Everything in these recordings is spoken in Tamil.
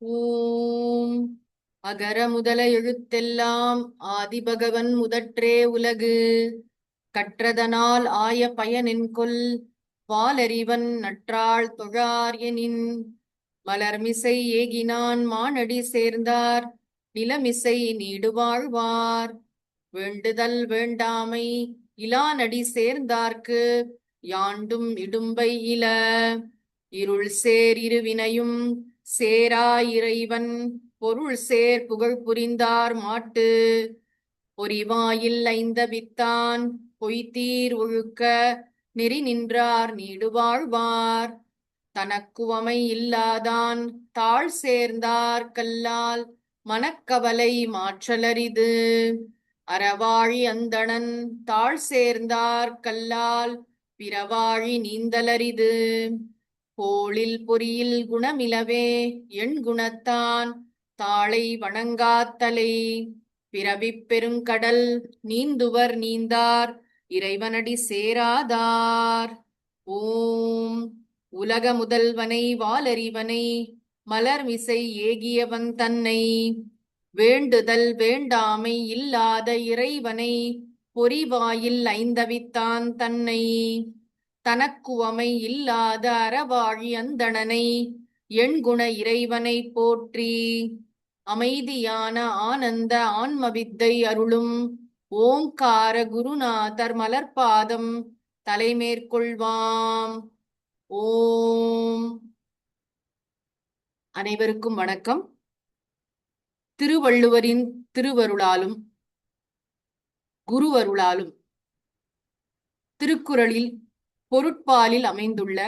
ஓம் அகர முதல எழுத்தெல்லாம் ஆதிபகவன் முதற்றே உலகு கற்றதனால் ஆய பயனென்கொல் வாலறிவன் நற்றாள் தொழார் எனின் மலர்மிசை ஏகினான் மானடி சேர்ந்தார் நிலமிசை நீடுவாழ்வார் வேண்டுதல் வேண்டாமை இலானடி சேர்ந்தார்க்கு யாண்டும் இடும்பை இல இருள் சேர் இருவினையும் சேராய் இறைவன் பொருள் சேர் புகழ் புரிந்தார் மாட்டு பொறிவாயில் ஐந்தவித்தான் பொய்தீர் ஒழுக்க நெறி நின்றார் நீடுவாழ்வார் தனக்குவமை இல்லாதான் தாழ் சேர்ந்தார் கல்லால் மனக்கவலை மாற்றலரிது அறவாழி அந்தணன் தாழ் சேர்ந்தார் கல்லால் பிறவாழி நீந்தலரிது போலில் பொறியில் குணமிலவே எண் குணத்தான் தாளை வணங்காத்தலை பிறவிப் பெருங்கடல் நீந்துவர் நீந்தார் இறைவனடி சேராதார். ஓம் உலக முதல்வனை வாலறிவனை மலர்மிசை ஏகியவன் தன்னை வேண்டுதல் வேண்டாமை இல்லாத இறைவனை பொறிவாயில் ஐந்தவித்தான் தன்னை தனக்குவமை இல்லாத அறவாழி அந்தணனை எண்குண இறைவனை போற்றி அமைதியான ஆனந்த ஆன்மவித்தை அருளும் ஓங்கார குருநாதர் மலர்பாதம் தலைமேற்கொள்வாம். ஓம். அனைவருக்கும் வணக்கம். திருவள்ளுவரின் திருவருளாலும் குருவருளாலும் திருக்குறளில் பொருட்பாலில் அமைந்துள்ள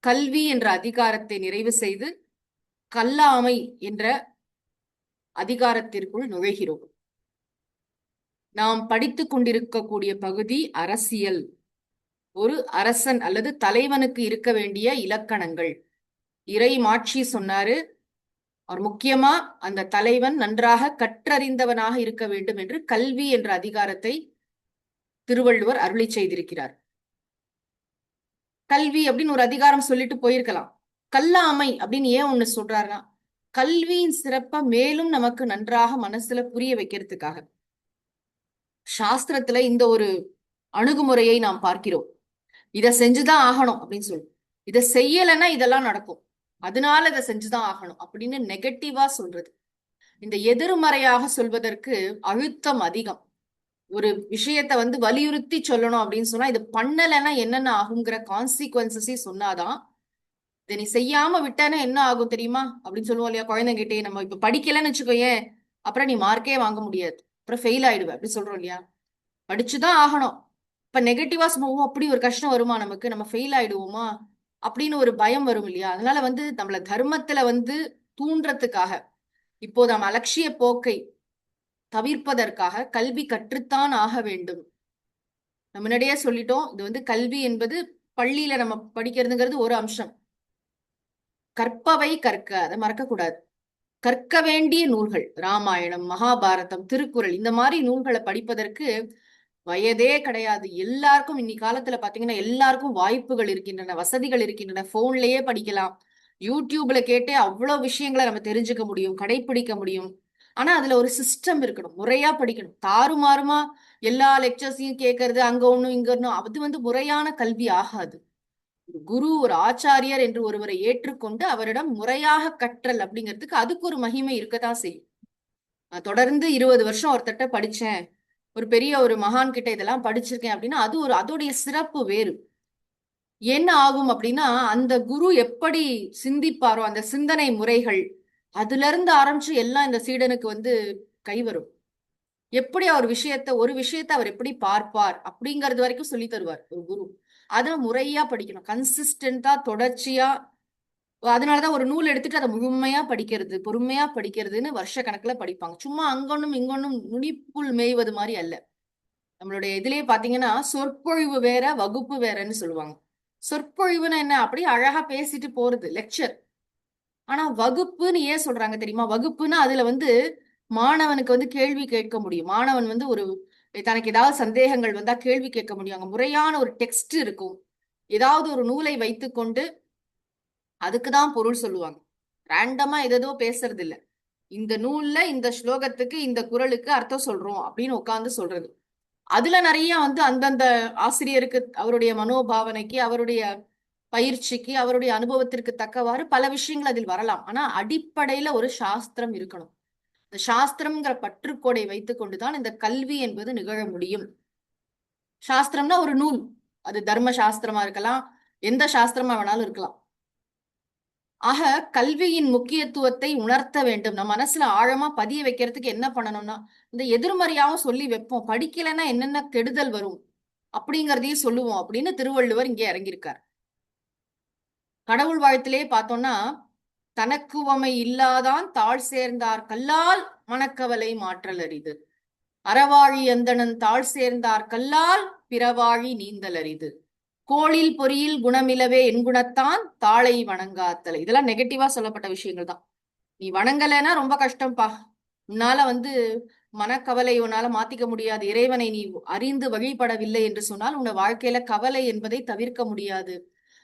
கல்வி என்ற அதிகாரத்தை நிறைவு செய்து கல்லாமை என்ற அதிகாரத்திற்குள் நுழைகிறோம். நாம் படித்துக் கொண்டிருக்கக்கூடிய பகுதி அரசியல். ஒரு அரசன் அல்லது தலைவனுக்கு இருக்க வேண்டிய இலக்கணங்கள். இறை மாட்சி சொன்னாரு. அவர் முக்கியமா அந்த தலைவன் நன்றாக கற்றறிந்தவனாக இருக்க வேண்டும் என்று கல்வி என்ற அதிகாரத்தை திருவள்ளுவர் அருளி செய்திருக்கிறார். கல்வி அப்படின்னு ஒரு அதிகாரம் சொல்லிட்டு போயிருக்கலாம். கல்லாமை அப்படின்னு ஏன் ஒண்ணு சொல்றாருன்னா, கல்வியின் சிறப்பை மேலும் நமக்கு நன்றாக மனசுல புரிய வைக்கிறதுக்காக. சாஸ்திரத்துல இந்த ஒரு அணுகுமுறையை நாம் பார்க்கிறோம். இதை செஞ்சுதான் ஆகணும் அப்படின்னு சொல்லி, இதை செய்யலைன்னா இதெல்லாம் நடக்கும், அதனால இதை செஞ்சுதான் ஆகணும் அப்படின்னு நெகட்டிவா சொல்றது. இந்த எதிர்மறையாக சொல்வதற்கு அழுத்தம் அதிகம். ஒரு விஷயத்த வலியுறுத்தி சொல்லணும் அப்படின்னு சொன்னா, இது பண்ணலைன்னா என்னென்ன ஆகுங்கிற கான்சிக்வன்சஸே சொன்னாதான். இதை நீ செய்யாம விட்டேன்னா என்ன ஆகும் தெரியுமா அப்படின்னு சொல்லுவோம் இல்லையா குழந்தைகிட்டே. நம்ம இப்ப படிக்கலன்னு வச்சுக்கோயேன், அப்புறம் நீ மார்க்கே வாங்க முடியாது, அப்புறம் ஃபெயில் ஆயிடுவ அப்படி சொல்றோம் இல்லையா. படிச்சுதான் ஆகணும். இப்ப நெகட்டிவா சொல்லுவோம், அப்படி ஒரு கஷ்டம் வருமா நமக்கு, நம்ம ஃபெயில் ஆயிடுவோமா அப்படின்னு ஒரு பயம் வரும் இல்லையா. அதனால நம்மள தர்மத்துல தூண்டுறதுக்காக, இப்போ நம்ம அலட்சிய போக்கை தவிர்ப்பதற்காக கல்வி கற்றுத்தான் ஆக வேண்டும். நம்ம முன்னாடியே சொல்லிட்டோம், இது கல்வி என்பது பள்ளியில நம்ம படிக்கிறதுங்கிறது ஒரு அம்சம். கற்பவை கற்க, அதை மறக்க கூடாது. கற்க வேண்டிய நூல்கள் ராமாயணம், மகாபாரதம், திருக்குறள், இந்த மாதிரி நூல்களை படிப்பதற்கு வயதே கிடையாது. எல்லாருக்கும் இன்னி காலத்துல பாத்தீங்கன்னா எல்லாருக்கும் வாய்ப்புகள் இருக்கின்றன, வசதிகள் இருக்கின்றன. போன்லயே படிக்கலாம், யூடியூப்ல கேட்டே அவ்வளவு விஷயங்களை நம்ம தெரிஞ்சுக்க முடியும், கடைபிடிக்க முடியும். ஆனா அதுல ஒரு சிஸ்டம் இருக்கணும், முறையா படிக்கணும். தாறுமாறுமா எல்லா லெக்சர்ஸையும் கேட்கறது, அங்க ஒண்ணும் இங்க ஒண்ணும், அது முறையான கல்வி ஆகாது. குரு, ஒரு ஆச்சாரியர் என்று ஒருவரை ஏற்றுக்கொண்டு அவரிடம் முறையாக கற்றல் அப்படிங்கிறதுக்கு அதுக்கு ஒரு மகிமை இருக்கத்தான் செய்யும். நான் தொடர்ந்து 20 வருஷம் ஒருத்தட்ட படிச்சேன், ஒரு பெரிய ஒரு மகான் கிட்ட இதெல்லாம் படிச்சிருக்கேன் அப்படின்னா அதோடைய சிறப்பு வேறு. என்ன ஆகும் அப்படின்னா, அந்த குரு எப்படி சிந்திப்பாரோ அந்த சிந்தனை முறைகள், அதுல இருந்து ஆரம்பிச்சு எல்லாம் இந்த சீடனுக்கு கை வரும். எப்படி அவர் ஒரு விஷயத்த அவர் எப்படி பார்ப்பார் அப்படிங்கிறது வரைக்கும் சொல்லி தருவார் ஒரு குரு. அதை முறையா படிக்கணும், கன்சிஸ்டன்டா, தொடர்ச்சியா. அதனாலதான் ஒரு நூல் எடுத்துட்டு அதை முழுமையா படிக்கிறது, பொறுமையா படிக்கிறதுன்னு வருஷ கணக்குல படிப்பாங்க. சும்மா அங்கொன்னும் இங்கொன்னும் நுனிப்புள் மேய்வது மாதிரி அல்ல. நம்மளுடைய இதுலயே பாத்தீங்கன்னா சொற்பொழிவு வேற, வகுப்பு வேறன்னு சொல்லுவாங்க. சொற்பொழிவுன்னு என்ன, அப்படி அழகா பேசிட்டு போறது, லெக்சர். ஆனா வகுப்புன்னு ஏன் சொல்றாங்க தெரியுமா? வகுப்புன்னா அதுல மாணவனுக்கு கேள்வி கேட்க முடியும். மாணவன் ஒரு தனக்கு ஏதாவது சந்தேகங்கள் வந்தா கேள்வி கேட்க முடியும். அங்க முறையான ஒரு டெக்ஸ்ட் இருக்கும். ஏதாவது ஒரு நூலை வைத்துக்கொண்டு அதுக்குதான் பொருள் சொல்லுவாங்க. ரேண்டமா எதோ பேசுறது இல்ல. இந்த நூல்ல இந்த ஸ்லோகத்துக்கு இந்த குறளுக்கு அர்த்தம் சொல்றோம் அப்படின்னு உட்கார்ந்து சொல்றது. அதுல நிறைய வந்து அந்தந்த ஆசிரியருக்கு அவருடைய மனோபாவனைக்கு, அவருடைய பயிற்சிக்கு, அவருடைய அனுபவத்திற்கு தக்கவாறு பல விஷயங்கள் அதில் வரலாம். ஆனா அடிப்படையில ஒரு சாஸ்திரம் இருக்கணும். இந்த சாஸ்திரம்ங்கிற பற்றுக்கோடை வைத்துக் கொண்டுதான் இந்த கல்வி என்பது நிகழ முடியும். சாஸ்திரம்னா ஒரு நூல். அது தர்ம சாஸ்திரமா இருக்கலாம், எந்த சாஸ்திரமா வேணாலும் இருக்கலாம். ஆக கல்வியின் முக்கியத்துவத்தை உணர்த்த வேண்டும். நம்ம மனசுல ஆழமா பதிய வைக்கிறதுக்கு என்ன பண்ணணும்னா, இந்த எதிர்மறையாவும் சொல்லி வைப்போம். படிக்கலைன்னா என்னென்ன கெடுதல் வரும் அப்படிங்கிறதையும் சொல்லுவோம் அப்படின்னு திருவள்ளுவர் இங்கே இறங்கியிருக்கார். கடவுள் வாழ்த்திலே பார்த்தோம்னா, தனக்கு உவமை இல்லாதான் தாழ் சேர்ந்தார் கல்லால் மனக்கவலை மாற்றல் அரிது. அறவாழி அந்தணன் தாழ் சேர்ந்தார் கல்லால் பிறவாழி நீந்தல் அரிது. கோளில் பொறியில் குணமிலவே என்குணத்தான் தாளை வணங்காத்தல். இதெல்லாம் நெகட்டிவா சொல்லப்பட்ட விஷயங்கள் தான். நீ வணங்கலைன்னா ரொம்ப கஷ்டம்ப்பா. உன்னால வந்து மனக்கவலை உன்னால மாத்திக்க முடியாது. இறைவனை நீ அறிந்து வழிபடவில்லை என்று சொன்னால் உன்னை வாழ்க்கையில கவலை என்பதை தவிர்க்க முடியாது.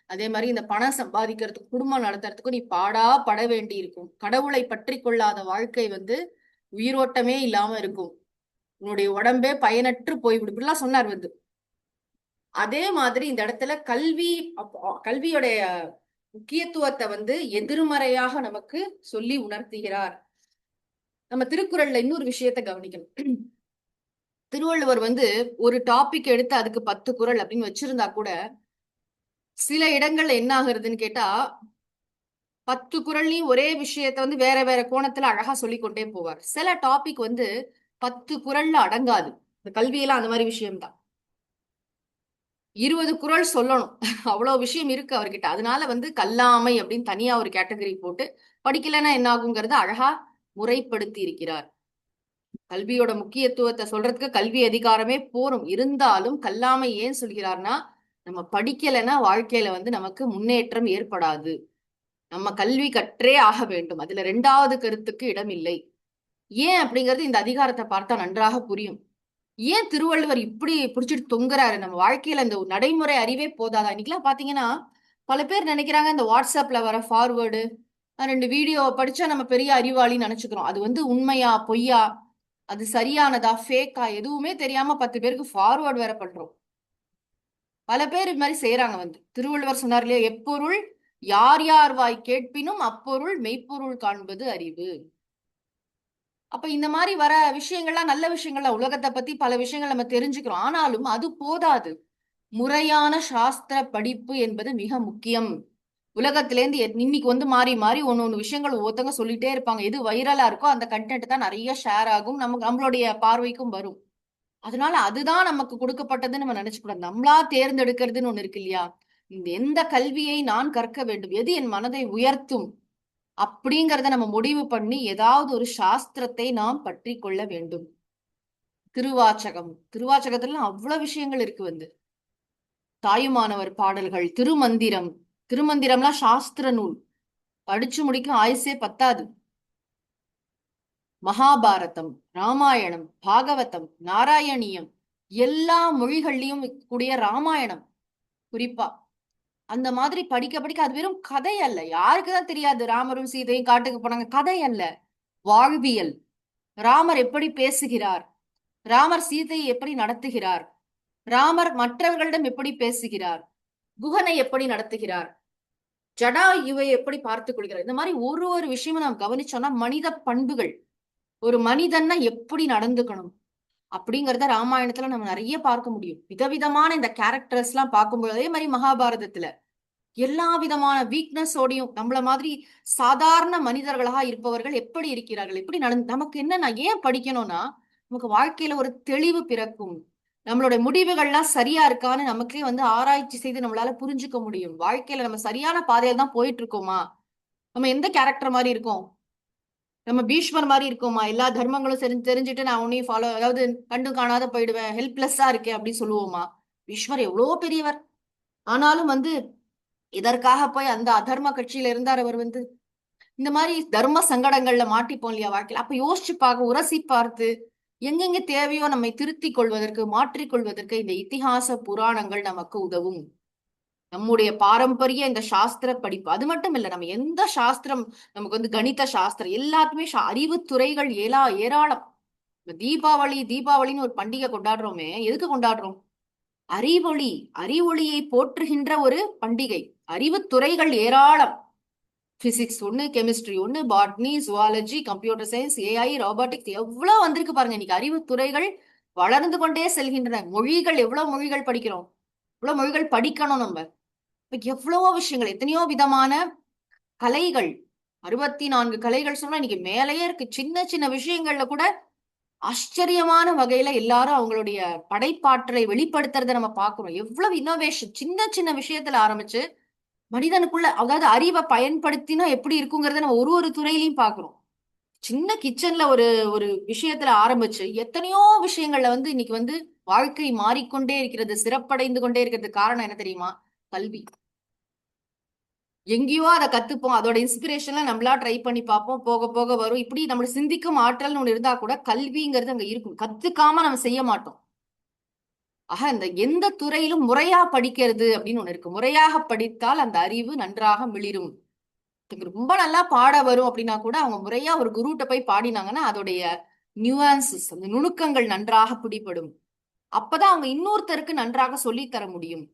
அதே மாதிரி இந்த பணம் சம்பாதிக்கிறதுக்கு, குடும்பம் நடத்துறதுக்கும் நீ பாடா பட வேண்டி இருக்கும். கடவுளை பற்றி கொள்ளாத வாழ்க்கை வந்து உயிரோட்டமே இல்லாம இருக்கும். உன்னுடைய உடம்பே பயனற்று போய்விடும். இப்படிலாம் சொன்னார் வந்து. அதே மாதிரி இந்த இடத்துல கல்வியுடைய முக்கியத்துவத்தை வந்து எதிர்மறையாக நமக்கு சொல்லி உணர்த்துகிறார். நம்ம திருக்குறள்ல இன்னொரு விஷயத்த கவனிக்கணும். திருவள்ளுவர் வந்து ஒரு டாபிக் எடுத்து அதுக்கு 10 குறள் அப்படின்னு வச்சிருந்தா கூட, சில இடங்கள்ல என்ன ஆகுறதுன்னு கேட்டா, 10 குறள்லயும் ஒரே விஷயத்த வந்து வேற வேற கோணத்துல அழகா சொல்லி கொண்டே போவார். சில டாபிக் வந்து 10 குறள்ல அடங்காது. இந்த கல்வியெல்லாம் அந்த மாதிரி விஷயம்தான். 20 குறள் சொல்லணும். அவ்வளவு விஷயம் இருக்கு அவர்கிட்ட. அதனால வந்து கல்லாமை அப்படின்னு தனியா ஒரு கேட்டகரி போட்டு படிக்கலைன்னா என்ன ஆகுங்கிறத அழகா முறைப்படுத்தி இருக்கிறார். கல்வியோட முக்கியத்துவத்தை சொல்றதுக்கு கல்வி அதிகாரமே போரும். இருந்தாலும் கல்லாமை ஏன் சொல்கிறார்னா, நம்ம படிக்கலைன்னா வாழ்க்கையில வந்து நமக்கு முன்னேற்றம் ஏற்படாது. நம்ம கல்வி கற்றே ஆக வேண்டும். அதுல 2வது கருத்துக்கு இடம் இல்லை. ஏன் அப்படிங்கிறது இந்த அதிகாரத்தை பார்த்தா நன்றாக புரியும். ஏன் திருவள்ளுவர் இப்படி புடிச்சிட்டு தொங்குறாரு? நம்ம வாழ்க்கையில இந்த நடைமுறை அறிவே போதாதா? இன்னைக்கெல்லாம் பாத்தீங்கன்னா, பல பேர் நினைக்கிறாங்க இந்த வாட்ஸ்அப்ல வர ஃபார்வேர்டு 2 வீடியோ படிச்சா நம்ம பெரிய அறிவாளின்னு நினைச்சுக்கிறோம். அது வந்து உண்மையா பொய்யா, அது சரியானதா ஃபேக்கா எதுவுமே தெரியாம 10 பேருக்கு ஃபார்வர்ட் வேற பண்றோம். பல பேர் இது மாதிரி செய்யறாங்க வந்து. திருவள்ளுவர் சொன்னார் இல்லையா, எப்பொருள் யார் யார் வாய் கேட்பினும் அப்பொருள் மெய்ப்பொருள் காண்பது அறிவு. அப்ப இந்த மாதிரி வர விஷயங்கள்லாம் நல்ல விஷயங்கள்ல, உலகத்தை பத்தி பல விஷயங்கள் நம்ம தெரிஞ்சுக்கிறோம். ஆனாலும் அது போதாது. முறையான சாஸ்திர படிப்பு என்பது மிக முக்கியம். உலகத்திலேருந்து இன்னைக்கு வந்து மாறி மாறி ஒன்னு விஷயங்கள் ஒவ்வொருத்தவங்க சொல்லிட்டே இருப்பாங்க. எது வைரலா இருக்கோ அந்த கண்டென்ட் தான் நிறைய ஷேர் ஆகும், நம்மளுடைய பார்வைக்கும் வரும். அதனால அதுதான் நமக்கு கொடுக்கப்பட்டதுன்னு நம்ம நினைச்சுக்கூடாது. நம்மளா தேர்ந்தெடுக்கிறதுன்னு ஒண்ணு இருக்கு இல்லையா? இந்த எந்த கல்வியை நான் கற்க வேண்டும், எது என் மனதை உயர்த்தும் அப்படிங்கறத நம்ம முடிவு பண்ணி ஏதாவது ஒரு சாஸ்திரத்தை நாம் பற்றி கொள்ள வேண்டும். திருவாச்சகத்துல அவ்வளவு விஷயங்கள் இருக்கு வந்து. தாயுமானவர் பாடல்கள், திருமந்திரம். திருமந்திரம்லாம் சாஸ்திர நூல். படிச்சு முடிக்க ஆயுசே பத்தாது. மகாபாரதம், ராமாயணம், பாகவதம், நாராயணியம், எல்லா மொழிகள்லயும் கூடிய ராமாயணம் குறிப்பா. அந்த மாதிரி படிக்க படிக்க அது வெறும் கதை அல்ல. யாருக்குதான் தெரியாது ராமரும் சீதையும் காட்டுக்கு போனாங்க? கதை அல்ல, வாழ்வியல். ராமர் எப்படி பேசுகிறார், ராமர் சீதையை எப்படி நடத்துகிறார், ராமர் மற்றவர்களிடம் எப்படி பேசுகிறார், குகனை எப்படி நடத்துகிறார், ஜடாயுவை எப்படி பார்த்துக் கொள்கிறார். இந்த மாதிரி ஒரு ஒரு விஷயமும் நாம் கவனிச்சோம்னா மனித பண்புகள், ஒரு மனிதன்னா எப்படி நடந்துக்கணும் அப்படிங்கறத ராமாயணத்துல நம்ம நிறைய பார்க்க முடியும். விதவிதமான இந்த கேரக்டர்ஸ் எல்லாம் பார்க்கும்போது, அதே மாதிரி மகாபாரதத்துல எல்லா விதமான வீக்னஸோடையும் நம்மள மாதிரி சாதாரண மனிதர்களாக இருப்பவர்கள் எப்படி இருக்கிறார்கள், எப்படி நமக்கு என்னன்னா ஏன் படிக்கணும்னா, நமக்கு வாழ்க்கையில ஒரு தெளிவு பிறக்கும். நம்மளுடைய முடிவுகள்லாம் சரியா இருக்கான்னு நமக்கே வந்து ஆராய்ச்சி செய்து நம்மளால புரிஞ்சுக்க முடியும். வாழ்க்கையில நம்ம சரியான பாதையில தான் போயிட்டு இருக்கோமா, நம்ம எந்த கேரக்டர் மாதிரி இருக்கோம், நம்ம பீஷ்மர் மாதிரி இருக்கோமா, எல்லா தர்மங்களும் தெரிஞ்சுட்டு நான் உன்னையும் ஃபாலோ, அதாவது கண்டு காணாத போயிடுவேன், ஹெல்ப்லெஸ்ஸா இருக்கேன் அப்படின்னு சொல்லுவோமா? பீஷ்மர் எவ்வளவு பெரியவர், ஆனாலும் வந்து இதற்காக போய் அந்த அதர்ம கட்சியில இருந்தார் அவர் வந்து. இந்த மாதிரி தர்ம சங்கடங்கள்ல மாட்டிப்போம் இல்லையா வாழ்க்கையில? அப்ப யோசிச்சு பார்க்க, உரசி பார்த்து எங்கெங்க தேவையோ நம்மை திருத்திக் கொள்வதற்கு, மாற்றிக் கொள்வதற்கு இந்த இதிகாச புராணங்கள் நமக்கு உதவும். நம்முடைய பாரம்பரிய இந்த சாஸ்திர படிப்பு அது மட்டும் இல்ல, நம்ம எந்த சாஸ்திரம், நமக்கு வந்து கணித சாஸ்திரம் எல்லாத்துமே அறிவு துறைகள் ஏராளம். தீபாவளின்னு ஒரு பண்டிகை கொண்டாடுறோமே, எதுக்கு கொண்டாடுறோம்? அறிவொளி, அறிவொளியை போற்றுகின்ற ஒரு பண்டிகை. அறிவு துறைகள் ஏராளம். பிசிக்ஸ் ஒண்ணு, கெமிஸ்ட்ரி ஒண்ணு, botany, zoology, computer science, AI, robotics எவ்வளவு வந்திருக்கு பாருங்க. இன்னைக்கு அறிவு துறைகள் வளர்ந்து கொண்டே செல்கின்றன. மொழிகள், எவ்வளவு மொழிகள் படிக்கிறோம், எவ்வளவு மொழிகள் படிக்கணும் நம்ம. இப்ப எவ்வளவோ விஷயங்கள், எத்தனையோ விதமான கலைகள், 64 கலைகள் சொன்னா இன்னைக்கு மேலேயே இருக்கு. சின்ன சின்ன விஷயங்கள்ல கூட ஆச்சரியமான வகையில எல்லாரும் அவங்களுடைய படைப்பாற்றலை வெளிப்படுத்துறத நம்ம பார்க்கிறோம். எவ்வளவு இன்னோவேஷன், சின்ன சின்ன விஷயத்துல ஆரம்பிச்சு மனிதனுக்குள்ள, அதாவது அறிவை பயன்படுத்தினா எப்படி இருக்குங்கிறத நம்ம ஒரு ஒரு துறையிலையும் பார்க்கிறோம். சின்ன கிச்சன்ல ஒரு ஒரு விஷயத்துல ஆரம்பிச்சு எத்தனையோ விஷயங்கள்ல வந்து இன்னைக்கு வந்து வாழ்க்கை மாறிக்கொண்டே இருக்கிறது, சிறப்படைந்து கொண்டே இருக்கிறது. காரணம் என்ன தெரியுமா? கல்வி. எங்கேயோ அதை கத்துப்போம், அதோட இன்ஸ்பிரேஷன்ல நம்மளா ட்ரை பண்ணி பார்ப்போம், போக போக வரும். இப்படி நம்மள சிந்திக்கும் ஆற்றல்னு ஒண்ணு இருந்தா கூட கல்விங்கிறது அங்க இருக்கும். கத்துக்காம நம்ம செய்ய மாட்டோம். ஆக இந்த எந்த துறையிலும் முறையா படிக்கிறது அப்படின்னு ஒண்ணு இருக்கு. முறையாக படித்தால் அந்த அறிவு நன்றாக மிளிரும். ரொம்ப நல்லா பாட வரும் அப்படின்னா கூட அவங்க முறையா ஒரு குருட்ட போய் பாடினாங்கன்னா அதோடைய நியூஆன்சஸ், அந்த நுணுக்கங்கள் நன்றாக பிடிபடும். அப்பதான் அவங்க இன்னொருத்தருக்கு நன்றாக சொல்லி தர முடியும்.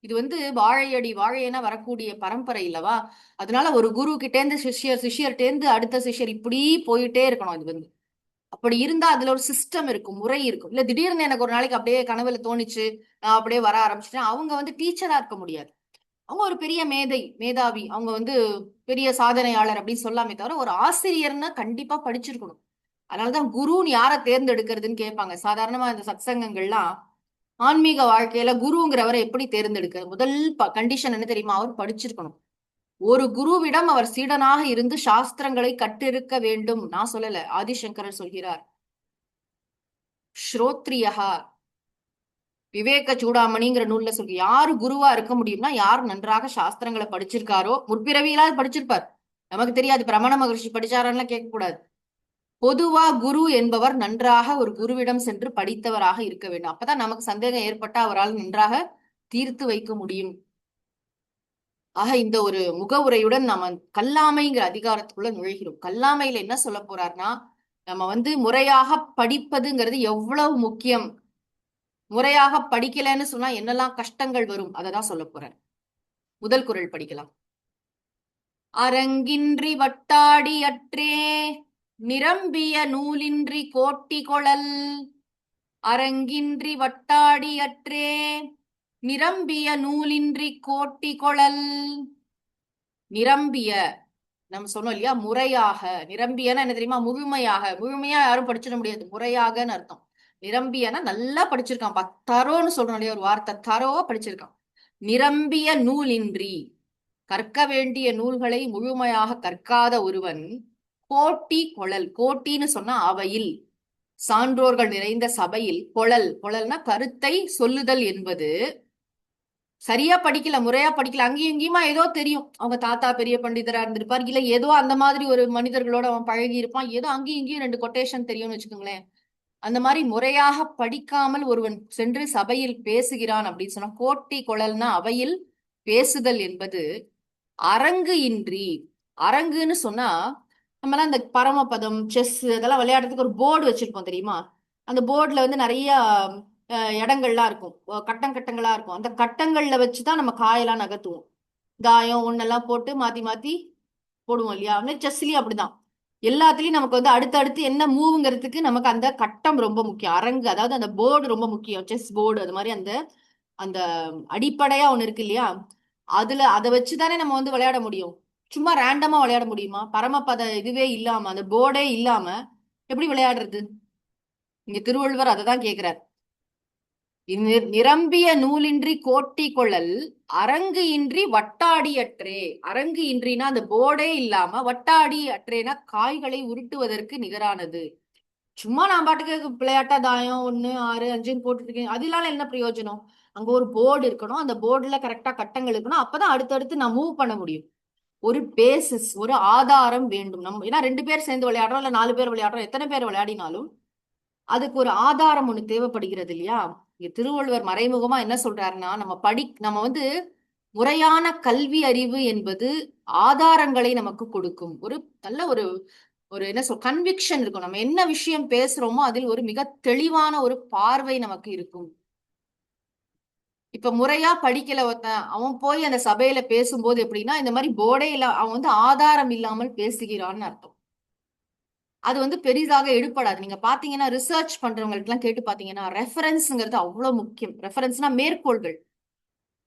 இது வந்து வாழையடி வாழையென வரக்கூடிய பரம்பரை இல்லவா? அதனால ஒரு குரு கிட்டேந்து சிஷ்யர்கிட்டேந்து அடுத்த சிஷ்யர் இப்படி போயிட்டே இருக்கணும். இது வந்து அப்படி இருந்தா அதுல ஒரு சிஸ்டம் இருக்கும், முறை இருக்கும். இல்ல திடீர்னு எனக்கு ஒரு நாளைக்கு அப்படியே கனவுல தோணிச்சு, நான் அப்படியே வர ஆரம்பிச்சிட்டேன், அவங்க வந்து டீச்சரா இருக்க முடியாது. அவங்க ஒரு பெரிய மேதாவி, அவங்க வந்து பெரிய சாதனையாளர் அப்படின்னு சொல்லாமே தவிர ஒரு ஆசிரியர்னா கண்டிப்பா படிச்சிருக்கணும். அதனாலதான் குருன்னு யாரை தேர்ந்தெடுக்கிறதுன்னு கேட்பாங்க. சாதாரணமா இந்த சத்சங்கங்கள்லாம் ஆன்மீக வாழ்க்கையில குருங்கிறவரை எப்படி தேர்ந்தெடுக்க, முதல் கண்டிஷன் என்ன தெரியுமா? அவர் படிச்சிருக்கணும். ஒரு குருவிடம் அவர் சீடனாக இருந்து சாஸ்திரங்களை கற்றிருக்க வேண்டும். நான் சொல்லல, ஆதிசங்கரர் சொல்கிறார். ஸ்ரோத்ரியஹா, விவேக சூடாமணிங்கிற நூல்ல சொல்லி யாரு குருவா இருக்க முடியும்னா யார் நன்றாக சாஸ்திரங்களை படிச்சிருக்காரோ. முற்பிறவியிலாவது படிச்சிருப்பார், நமக்கு தெரியாது. பிரமண மகர்ஷி படிச்சாரான்லாம் கேட்க கூடாது. பொதுவா குரு என்பவர் நன்றாக ஒரு குருவிடம் சென்று படித்தவராக இருக்க வேண்டும். அப்பதான் நமக்கு சந்தேகம் ஏற்பட்டா அவரால் நன்றாக தீர்த்து வைக்க முடியும். ஆக இந்த ஒரு முகவுரையுடன் நாம கல்லாமைங்கிற அதிகாரத்துக்குள்ள நுழைகிறோம். கல்லாமையில என்ன சொல்ல போறார்னா, நம்ம வந்து முறையாக படிப்பதுங்கிறது எவ்வளவு முக்கியம், முறையாக படிக்கலைன்னு சொன்னா என்னெல்லாம் கஷ்டங்கள் வரும், அததான் சொல்ல போறேன். முதல் குறள் படிக்கலாம். அரங்கின்றி வட்டாடி அற்றே நிரம்பிய நூலின்றி கோட்டி கொளல். அரங்கின்றி வட்டாடி அற்றே நிரம்பிய நூலின்றி கோட்டி கொளல். நிரம்பிய, நம்ம சொன்னோம் இல்லையா, முறையாக. நிரம்பியன்னா என்ன தெரியுமா? முழுமையாக. முழுமையா யாரும் படிச்சிட முடியாது, முறையாகன்னு அர்த்தம். நிரம்பியனா நல்லா படிச்சிருக்கான். தரோன்னு சொல்றோம் இல்லையா, ஒரு வார்த்தை, தரோவா படிச்சிருக்கான். நிரம்பிய நூலின்றி, கற்க வேண்டிய நூல்களை முழுமையாக கற்காத ஒருவன் கோட்டி கொளல். கோட்டின்னு சொன்னா அவையில், சான்றோர்கள் நிறைந்த சபையில். கொளல்னா கருத்தை சொல்லுதல் என்பது. சரியா படிக்கல, முறையா படிக்கல, அங்கேயும் இங்கேயுமா ஏதோ தெரியும், அவங்க தாத்தா பெரிய பண்டிதரா இருந்திருப்பார், இல்ல ஏதோ அந்த மாதிரி ஒரு மனிதர்களோட அவன் பழகி இருப்பான், ஏதோ அங்கேயும் இங்கேயும் 2 கொட்டேஷன் தெரியும்னு வச்சுக்கோங்களேன். அந்த மாதிரி முறையாக படிக்காமல் ஒருவன் சென்று சபையில் பேசுகிறான் அப்படின்னு சொன்னா, கோட்டி கொளல்னா அவையில் பேசுதல் என்பது அரங்கு இன்றி. அரங்குன்னு சொன்னா நம்மலாம் இந்த பரமபதம், செஸ் அதெல்லாம் விளையாடுறதுக்கு ஒரு போர்டு வச்சிருப்போம் தெரியுமா? அந்த போர்டுல வந்து நிறைய இடங்கள்லாம் இருக்கும், கட்டங்களா இருக்கும். அந்த கட்டங்கள்ல வச்சுதான் நம்ம காயெல்லாம் நகர்த்துவோம். தாயம் ஒன்னெல்லாம் போட்டு மாத்தி மாத்தி போடுவோம் இல்லையா? செஸ்லயும் அப்படிதான். எல்லாத்துலயும் நமக்கு வந்து அடுத்தடுத்து என்ன மூவ்ங்கிறதுக்கு நமக்கு அந்த கட்டம் ரொம்ப முக்கியம். அரங்கு, அதாவது அந்த போர்டு ரொம்ப முக்கியம். செஸ் போர்டு அது மாதிரி அந்த அந்த அடிப்படையா ஒண்ணு இருக்கு இல்லையா? அதுல அதை வச்சுதானே நம்ம வந்து விளையாட முடியும். சும்மா ரேண்டமா விளையாட முடியுமா? பரமபத இதுவே இல்லாம, அந்த போர்டே இல்லாம எப்படி விளையாடுறது? இங்க திருவள்ளுவர் அதை தான் கேட்கிறார். நிரம்பிய நூலின்றி கோட்டி கொள்ளல், அரங்கு இன்றி வட்டாடி அற்றே. அரங்கு இன்றினா அந்த போர்டே இல்லாம, வட்டாடி அற்றேனா காய்களை உருட்டுவதற்கு நிகரானது. சும்மா நான் பாட்டுக்கு விளையாட்டா தாயம் 1 6 5 போட்டுட்டு இருக்கேன், அதனால என்ன பிரயோஜனம்? அங்க ஒரு போர்டு இருக்கணும், அந்த போர்டுல கரெக்டா கட்டங்கள் இருக்கணும், அப்பதான் அடுத்தடுத்து நான் மூவ் பண்ண முடியும். ஒரு பேசிஸ், ஒரு ஆதாரம் வேண்டும். நம்ம ஏன்னா 2 பேர் சேர்ந்து விளையாடுறோம், இல்ல 4 பேர் விளையாடுறோம், எத்தனை பேர் விளையாடினாலும் அதுக்கு ஒரு ஆதாரம் ஒண்ணு தேவைப்படுகிறது இல்லையா? இங்க திருவள்ளுவர் மறைமுகமா என்ன சொல்றாருன்னா, நம்ம வந்து முறையான கல்வி அறிவு என்பது ஆதாரங்களை நமக்கு கொடுக்கும். ஒரு நல்ல ஒரு ஒரு என்ன சொல் கன்விக்ஷன் இருக்கும். நம்ம என்ன விஷயம் பேசுறோமோ அதில் ஒரு மிக தெளிவான ஒரு பார்வை நமக்கு இருக்கும். இப்ப முறையா படிக்கல ஒருத்தன், அவன் போய் அந்த சபையில பேசும்போது எப்படின்னா, இந்த மாதிரி போர்டே இல்ல, அவன் வந்து ஆதாரம் இல்லாமல் பேசுகிறான்னு அர்த்தம். அது வந்து பெரிதாக எடுபடாது. நீங்க பாத்தீங்கன்னா ரிசர்ச் பண்றவங்களுக்கு எல்லாம் கேட்டு பாத்தீங்கன்னா, ரெஃபரன்ஸ்ங்கிறது அவ்வளவு முக்கியம். ரெஃபரன்ஸ்னா மேற்கோள்கள்.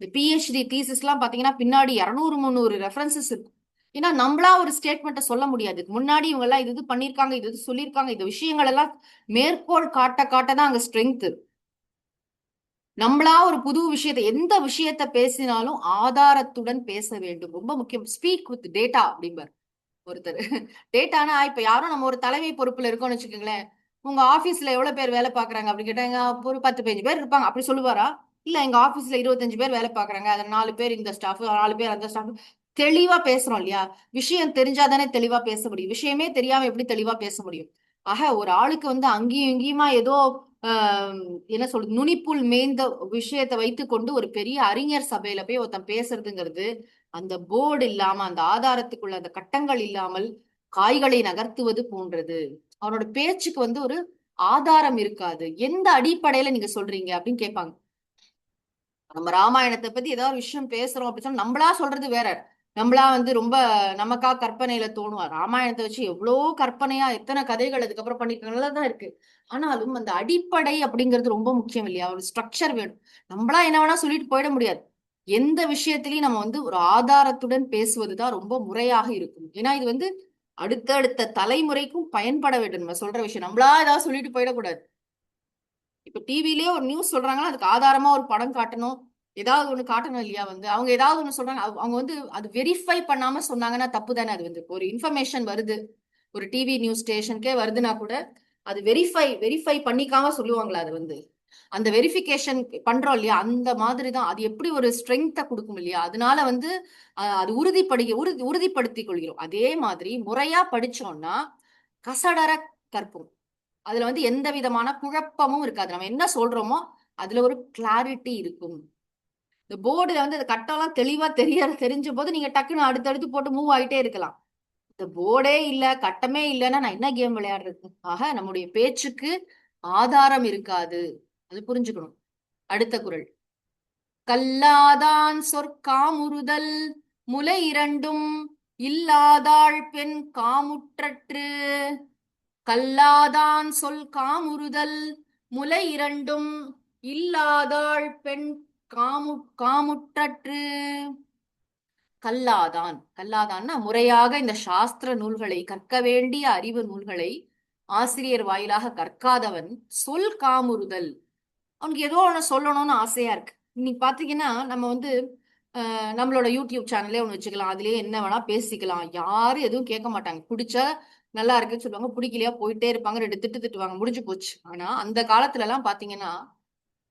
இந்த பிஹெச்டி தீசிஸ் எல்லாம் பாத்தீங்கன்னா பின்னாடி 200 300 ரெஃபரன்சஸ் இருக்கும். ஏன்னா நம்மளா ஒரு ஸ்டேட்மெண்ட்டை சொல்ல முடியாது. முன்னாடி இவங்க எல்லாம் இது பண்ணிருக்காங்க, இது சொல்லியிருக்காங்க, இந்த விஷயங்கள் எல்லாம் மேற்கோள் காட்ட காட்ட தான் அங்க ஸ்ட்ரென்த். நம்மளா ஒரு புது விஷயத்தை, எந்த விஷயத்த பேசினாலும் ஆதாரத்துடன் பேச வேண்டும். ரொம்ப முக்கியம். ஸ்பீக் வித் டேட்டா அப்படிம்பார் ஒருத்தர். டேட்டானா இப்ப யாரும் நம்ம ஒரு தலைமை பொறுப்புல இருக்கோம்னு வச்சுக்கோங்களேன். உங்க ஆபீஸ்ல எவ்வளவு பேர் வேலை பாக்குறாங்க அப்படி கேட்டாங்க, ஒரு 10 15 பேர் இருப்பாங்க அப்படி சொல்லுவாரா? இல்ல எங்க ஆபீஸ்ல 25 பேர் வேலை பாக்குறாங்க, அதுல 4 பேர் இந்த ஸ்டாஃப், 4 பேர் அந்த ஸ்டாஃப். தெளிவா பேசுறோம் இல்லையா? விஷயம் தெரிஞ்சாதானே தெளிவா பேச முடியும். விஷயமே தெரியாம எப்படி தெளிவா பேச முடியும்? ஆக ஒரு ஆளுக்கு வந்து அங்கேயும் இங்கேயுமா ஏதோ ஆஹ் என்ன சொல்றது, நுனிப்புல் மேய்ந்த விஷயத்தை வைத்துக்கொண்டு ஒரு பெரிய அறிஞர் சபையில போய் ஒருத்தன் பேசுறதுங்கிறது, அந்த போர்டு இல்லாம, அந்த ஆதாரத்துக்குள்ள அந்த கட்டங்கள் இல்லாமல் காய்களை நகர்த்துவது போன்றது. அவனோட பேச்சுக்கு வந்து ஒரு ஆதாரம் இருக்காது. எந்த அடிப்படையில நீங்க சொல்றீங்க அப்படின்னு கேட்பாங்க. நம்ம ராமாயணத்தை பத்தி ஏதாவது ஒரு விஷயம் பேசுறோம் அப்படின்னு சொன்னா நம்மளா சொல்றது வேற. நம்மளா வந்து ரொம்ப நமக்கா கற்பனையில தோணுவா. ராமாயணத்தை வச்சு எவ்வளவு கற்பனையா எத்தனை கதைகள் அதுக்கப்புறம் பண்ணிருக்கதான் இருக்கு. ஆனாலும் அந்த அடிப்படை அப்படிங்கிறது ரொம்ப முக்கியம் இல்லையா? ஒரு ஸ்ட்ரக்சர் வேணும். நம்மளா என்ன வேணா சொல்லிட்டு போயிட முடியாது. எந்த விஷயத்திலையும் நம்ம வந்து ஒரு ஆதாரத்துடன் பேசுவதுதான் ரொம்ப முறையாக இருக்கும். ஏன்னா இது வந்து அடுத்தடுத்த தலைமுறைக்கும் பயன்பட வேண்டும். நம்ம சொல்ற விஷயம் நம்மளா ஏதாவது சொல்லிட்டு போயிடக்கூடாது. இப்ப டிவிலயே ஒரு நியூஸ் சொல்றாங்கன்னா அதுக்கு ஆதாரமா ஒரு படம் காட்டணும். ஏதாவது ஒண்ணு காட்டணும் இல்லையா? வந்து அவங்க ஏதாவது ஒண்ணு சொல்றாங்க, அவங்க வந்து அது வெரிஃபை பண்ணாம சொன்னாங்கன்னா தப்பு தானே. அது வந்து ஒரு இன்ஃபர்மேஷன் வருது, ஒரு டிவி நியூஸ் ஸ்டேஷனுக்கே வருதுன்னா கூட அது வெரிஃபை பண்ணிக்காம சொல்லுவாங்களா? அது வந்து அந்த வெரிஃபிகேஷன் பண்றோம் இல்லையா? அந்த மாதிரி தான் அது எப்படி ஒரு ஸ்ட்ரென்த்தை கொடுக்கும் இல்லையா? அதனால வந்து அது உறுதிப்படுத்திக் கொள்கிறோம். அதே மாதிரி முறையா படிச்சோம்னா கசடர கற்போம். அதுல வந்து எந்த விதமான குழப்பமும் இருக்காது. நம்ம என்ன சொல்றோமோ அதுல ஒரு கிளாரிட்டி இருக்கும். இந்த போர்டுல வந்து அந்த கட்டம்லாம் தெளிவா தெரிஞ்ச போது நீங்க டக்குன்னு அடுத்தடுத்து போட்டு மூவ் ஆகிட்டே இருக்கலாம். இந்த போர்டே இல்ல, கட்டமே இல்லைன்னா நான் என்ன கேம் விளையாடுறது? ஆக நம்முடைய பேச்சுக்கு ஆதாரம் இருக்காது. அது புரிஞ்சுக்கணும். அடுத்த குறள். கல்லாதான் சொற்காமுறுதல் முலை இரண்டும் இல்லாதாள் பெண் காமுற்றற்று. கல்லாதான் சொல் காமுறுதல் முலை இரண்டும் இல்லாதாள் பெண் காமுற்றற்று. கல்லாதான்னா முறையாக இந்த சாஸ்திர நூல்களை, கற்க வேண்டிய அறிவு நூல்களை ஆசிரியர் வாயிலாக கற்காதவன் சொல் காமுறுதல். அவனுக்கு ஏதோ ஒண்ணு சொல்லணும்னு ஆசையா இருக்கு. இன்னைக்கு பாத்தீங்கன்னா நம்ம வந்து நம்மளோட யூடியூப் சேனலே ஒண்ணு வச்சுக்கலாம். அதுலயே என்ன வேணா பேசிக்கலாம். யாரும் எதுவும் கேட்க மாட்டாங்க. பிடிச்சா நல்லா இருக்குன்னு சொல்லுவாங்க, பிடிக்கலையா போயிட்டே இருப்பாங்க, 2 திட்டு திட்டுவாங்க, முடிஞ்சு போச்சு. ஆனா அந்த காலத்துல எல்லாம் பாத்தீங்கன்னா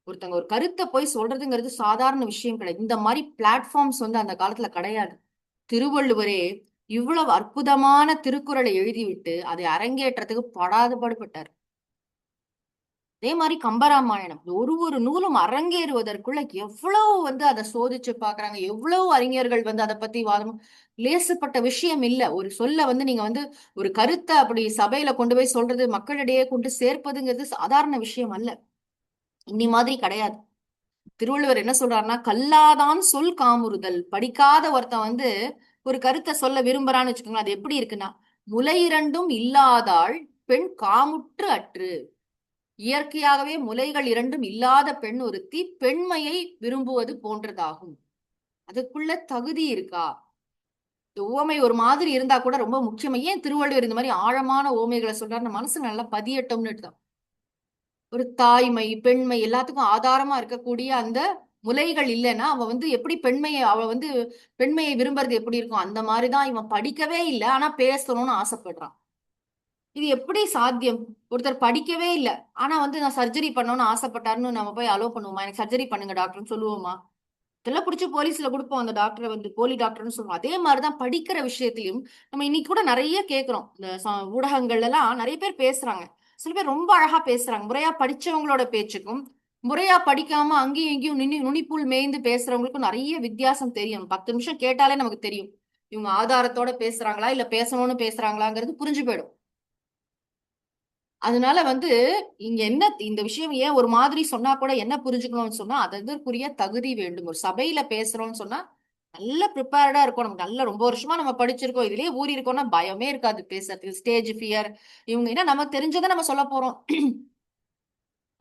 ஒருத்தங்க ஒரு கருத்தை போய் சொல்றதுங்கிறது சாதாரண விஷயம் கிடையாது. இந்த மாதிரி பிளாட்ஃபார்ம்ஸ் வந்து அந்த காலத்துல கிடையாது. திருவள்ளுவரே இவ்வளவு அற்புதமான திருக்குறளை எழுதிவிட்டு அதை அரங்கேற்றத்துக்கு படாது பாடுபட்டார். அதே மாதிரி கம்பராமாயணம் ஒரு நூலும் அரங்கேறுவதற்குள்ள எவ்வளவு வந்து அதை சோதிச்சு பாக்குறாங்க. எவ்வளவு அறிஞர்கள் வந்து அதை பத்தி வாதம். லேசுப்பட்ட விஷயம் இல்ல. ஒரு சொல்ல வந்து நீங்க வந்து ஒரு கருத்தை அப்படி சபையில கொண்டு போய் சொல்றது, மக்களிடையே கொண்டு சேர்ப்பதுங்கிறது சாதாரண விஷயம் அல்ல. இன்னி மாதிரி கிடையாது. திருவள்ளுவர் என்ன சொல்றாருன்னா, கல்லாதான் சொல் காமுறுதல். படிக்காத ஒருத்தன் வந்து ஒரு கருத்தை சொல்ல விரும்புறான்னு வச்சுக்கோங்களேன், அது எப்படி இருக்குன்னா, முலை இரண்டும் இல்லாதாள் பெண் காமுற்று அற்று. இயற்கையாகவே முலைகள் இரண்டும் இல்லாத பெண் ஒருத்தி பெண்மையை விரும்புவது போன்றதாகும். அதுக்குள்ள தகுதி இருக்கா? உவமை ஒரு மாதிரி இருந்தா கூட ரொம்ப முக்கியமா. ஏன் திருவள்ளுவர் இந்த மாதிரி ஆழமான ஓமைகளை சொல்றாரு? மனசு நல்லா பதியட்டும்னு தான். ஒரு தாய்மை, பெண்மை எல்லாத்துக்கும் ஆதாரமா இருக்கக்கூடிய அந்த முலைகள் இல்லைன்னா அவ வந்து எப்படி அவ வந்து பெண்மையை விரும்புறது எப்படி இருக்கும்? அந்த மாதிரிதான் இவன் படிக்கவே இல்லை, ஆனா பேசணும்னு ஆசைப்படுறான். இது எப்படி சாத்தியம்? ஒருத்தர் படிக்கவே இல்லை, ஆனா வந்து நான் சர்ஜரி பண்ணணும்னு ஆசைப்பட்டாருன்னு நம்ம போய் அலோவ் பண்ணுவோமா? எனக்கு சர்ஜரி பண்ணுங்க டாக்டர்னு சொல்லுவோமா? இதெல்லாம் பிடிச்சி போலீஸ்ல கொடுப்போம். அந்த டாக்டரை வந்து போலி டாக்டர்னு சொல்லுவோம். அதே மாதிரிதான் படிக்கிற விஷயத்திலையும் நம்ம இன்னைக்கு கூட நிறைய கேட்கிறோம். இந்த ஊடகங்கள்ல எல்லாம் நிறைய பேர் பேசுறாங்க. சில பேர் ரொம்ப அழகா பேசுறாங்க. முறையா படிச்சவங்களோட பேச்சுக்கும் முறையா படிக்காம அங்கேயும் இங்கேயும் நுனிப்புள் மேய்ந்து பேசுறவங்களுக்கும் நிறைய வித்தியாசம் தெரியும். 10 நிமிஷம் கேட்டாலே நமக்கு தெரியும் இவங்க ஆதாரத்தோட பேசுறாங்களா இல்ல பேசணும்னு பேசுறாங்களாங்கிறது புரிஞ்சு போயிடும். அதனால வந்து இங்க என்ன இந்த விஷயம் ஏன் ஒரு மாதிரி சொன்னா கூட என்ன புரிஞ்சுக்கணும்னு சொன்னா அதற்குரிய தகுதி வேண்டும். ஒரு சபையில பேசுறோம்னு சொன்னா நல்ல ப்ரிப்பேர்டா இருக்கும். நமக்கு நல்ல ரொம்ப வருஷமா நம்ம படிச்சிருக்கோம், இதுலயே ஊறி இருக்கோம்னா பயமே இருக்காது பேசுறதுக்கு. ஸ்டேஜ் ஃபியர் இவங்க ஏன்னா நமக்கு தெரிஞ்சதை நம்ம சொல்ல போறோம்.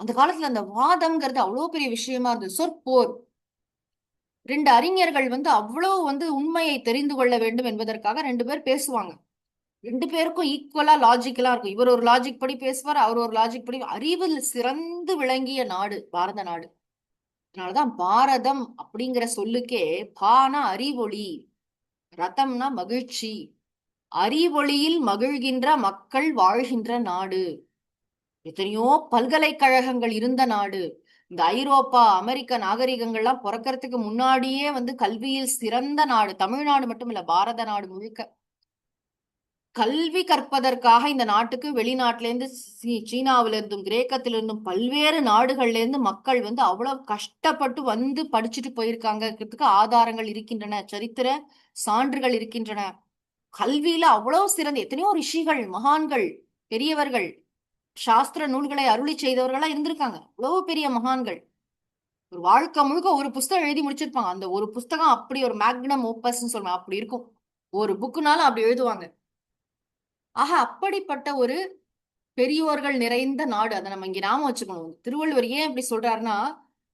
அந்த காலத்துல அந்த வாதம்ங்கிறது அவ்வளவு பெரிய விஷயமா இருந்தது. சொற்போர். 2 அறிஞர்கள் வந்து அவ்வளவு வந்து உண்மையை தெரிந்து கொள்ள வேண்டும் என்பதற்காக 2 பேர் பேசுவாங்க. 2 பேருக்கும் ஈக்குவலா லாஜிக்கலா இருக்கும். இவர் ஒரு லாஜிக் படி பேசுவார், அவர் ஒரு லாஜிக் படி. அறிவில் சிறந்து விளங்கிய நாடு பாரத நாடு. அதனாலதான் பாரதம் அப்படிங்கிற சொல்லுக்கே பானா அறிவொளி, ரதம்னா மகிழ்ச்சி, அறிவொளியில் மகிழ்கின்ற மக்கள் வாழ்கின்ற நாடு. எத்தனையோ பல்கலைக்கழகங்கள் இருந்த நாடு. இந்த ஐரோப்பா அமெரிக்க நாகரிகங்கள்லாம் பிறக்கறதுக்கு முன்னாடியே வந்து கல்வியில் சிறந்த நாடு தமிழ்நாடு மட்டும் இல்ல, பாரத நாடு முழுக்க. கல்வி கற்பதற்காக இந்த நாட்டுக்கு வெளிநாட்டுல இருந்து சீனாவில இருந்தும் கிரேக்கத்திலிருந்தும் பல்வேறு நாடுகள்ல இருந்து மக்கள் வந்து அவ்வளவு கஷ்டப்பட்டு வந்து படிச்சுட்டு போயிருக்காங்கிறதுக்கு ஆதாரங்கள் இருக்கின்றன, சரித்திர சான்றுகள் இருக்கின்றன. கல்வியில அவ்வளவு சிறந்த எத்தனையோ ரிஷிகள், மகான்கள், பெரியவர்கள், சாஸ்திர நூல்களை அருளி செய்தவர்களா இருந்திருக்காங்க. அவ்வளவு பெரிய மகான்கள் ஒரு வாழ்க்கை முழுக்க ஒரு புஸ்தகம் எழுதி முடிச்சிருப்பாங்க. அந்த ஒரு புஸ்தகம் அப்படி ஒரு மேக்னம் ஓப்பஸ்ன்னு சொல்லுவாங்க, அப்படி இருக்கும். ஒரு புக்குனாலும் அப்படி எழுதுவாங்க. ஆக அப்படிப்பட்ட ஒரு பெரியோர்கள் நிறைந்த நாடு. அதை நம்ம இங்க நாம வச்சுக்கணும். திருவள்ளுவர் ஏன் இப்படி சொல்றாருன்னா,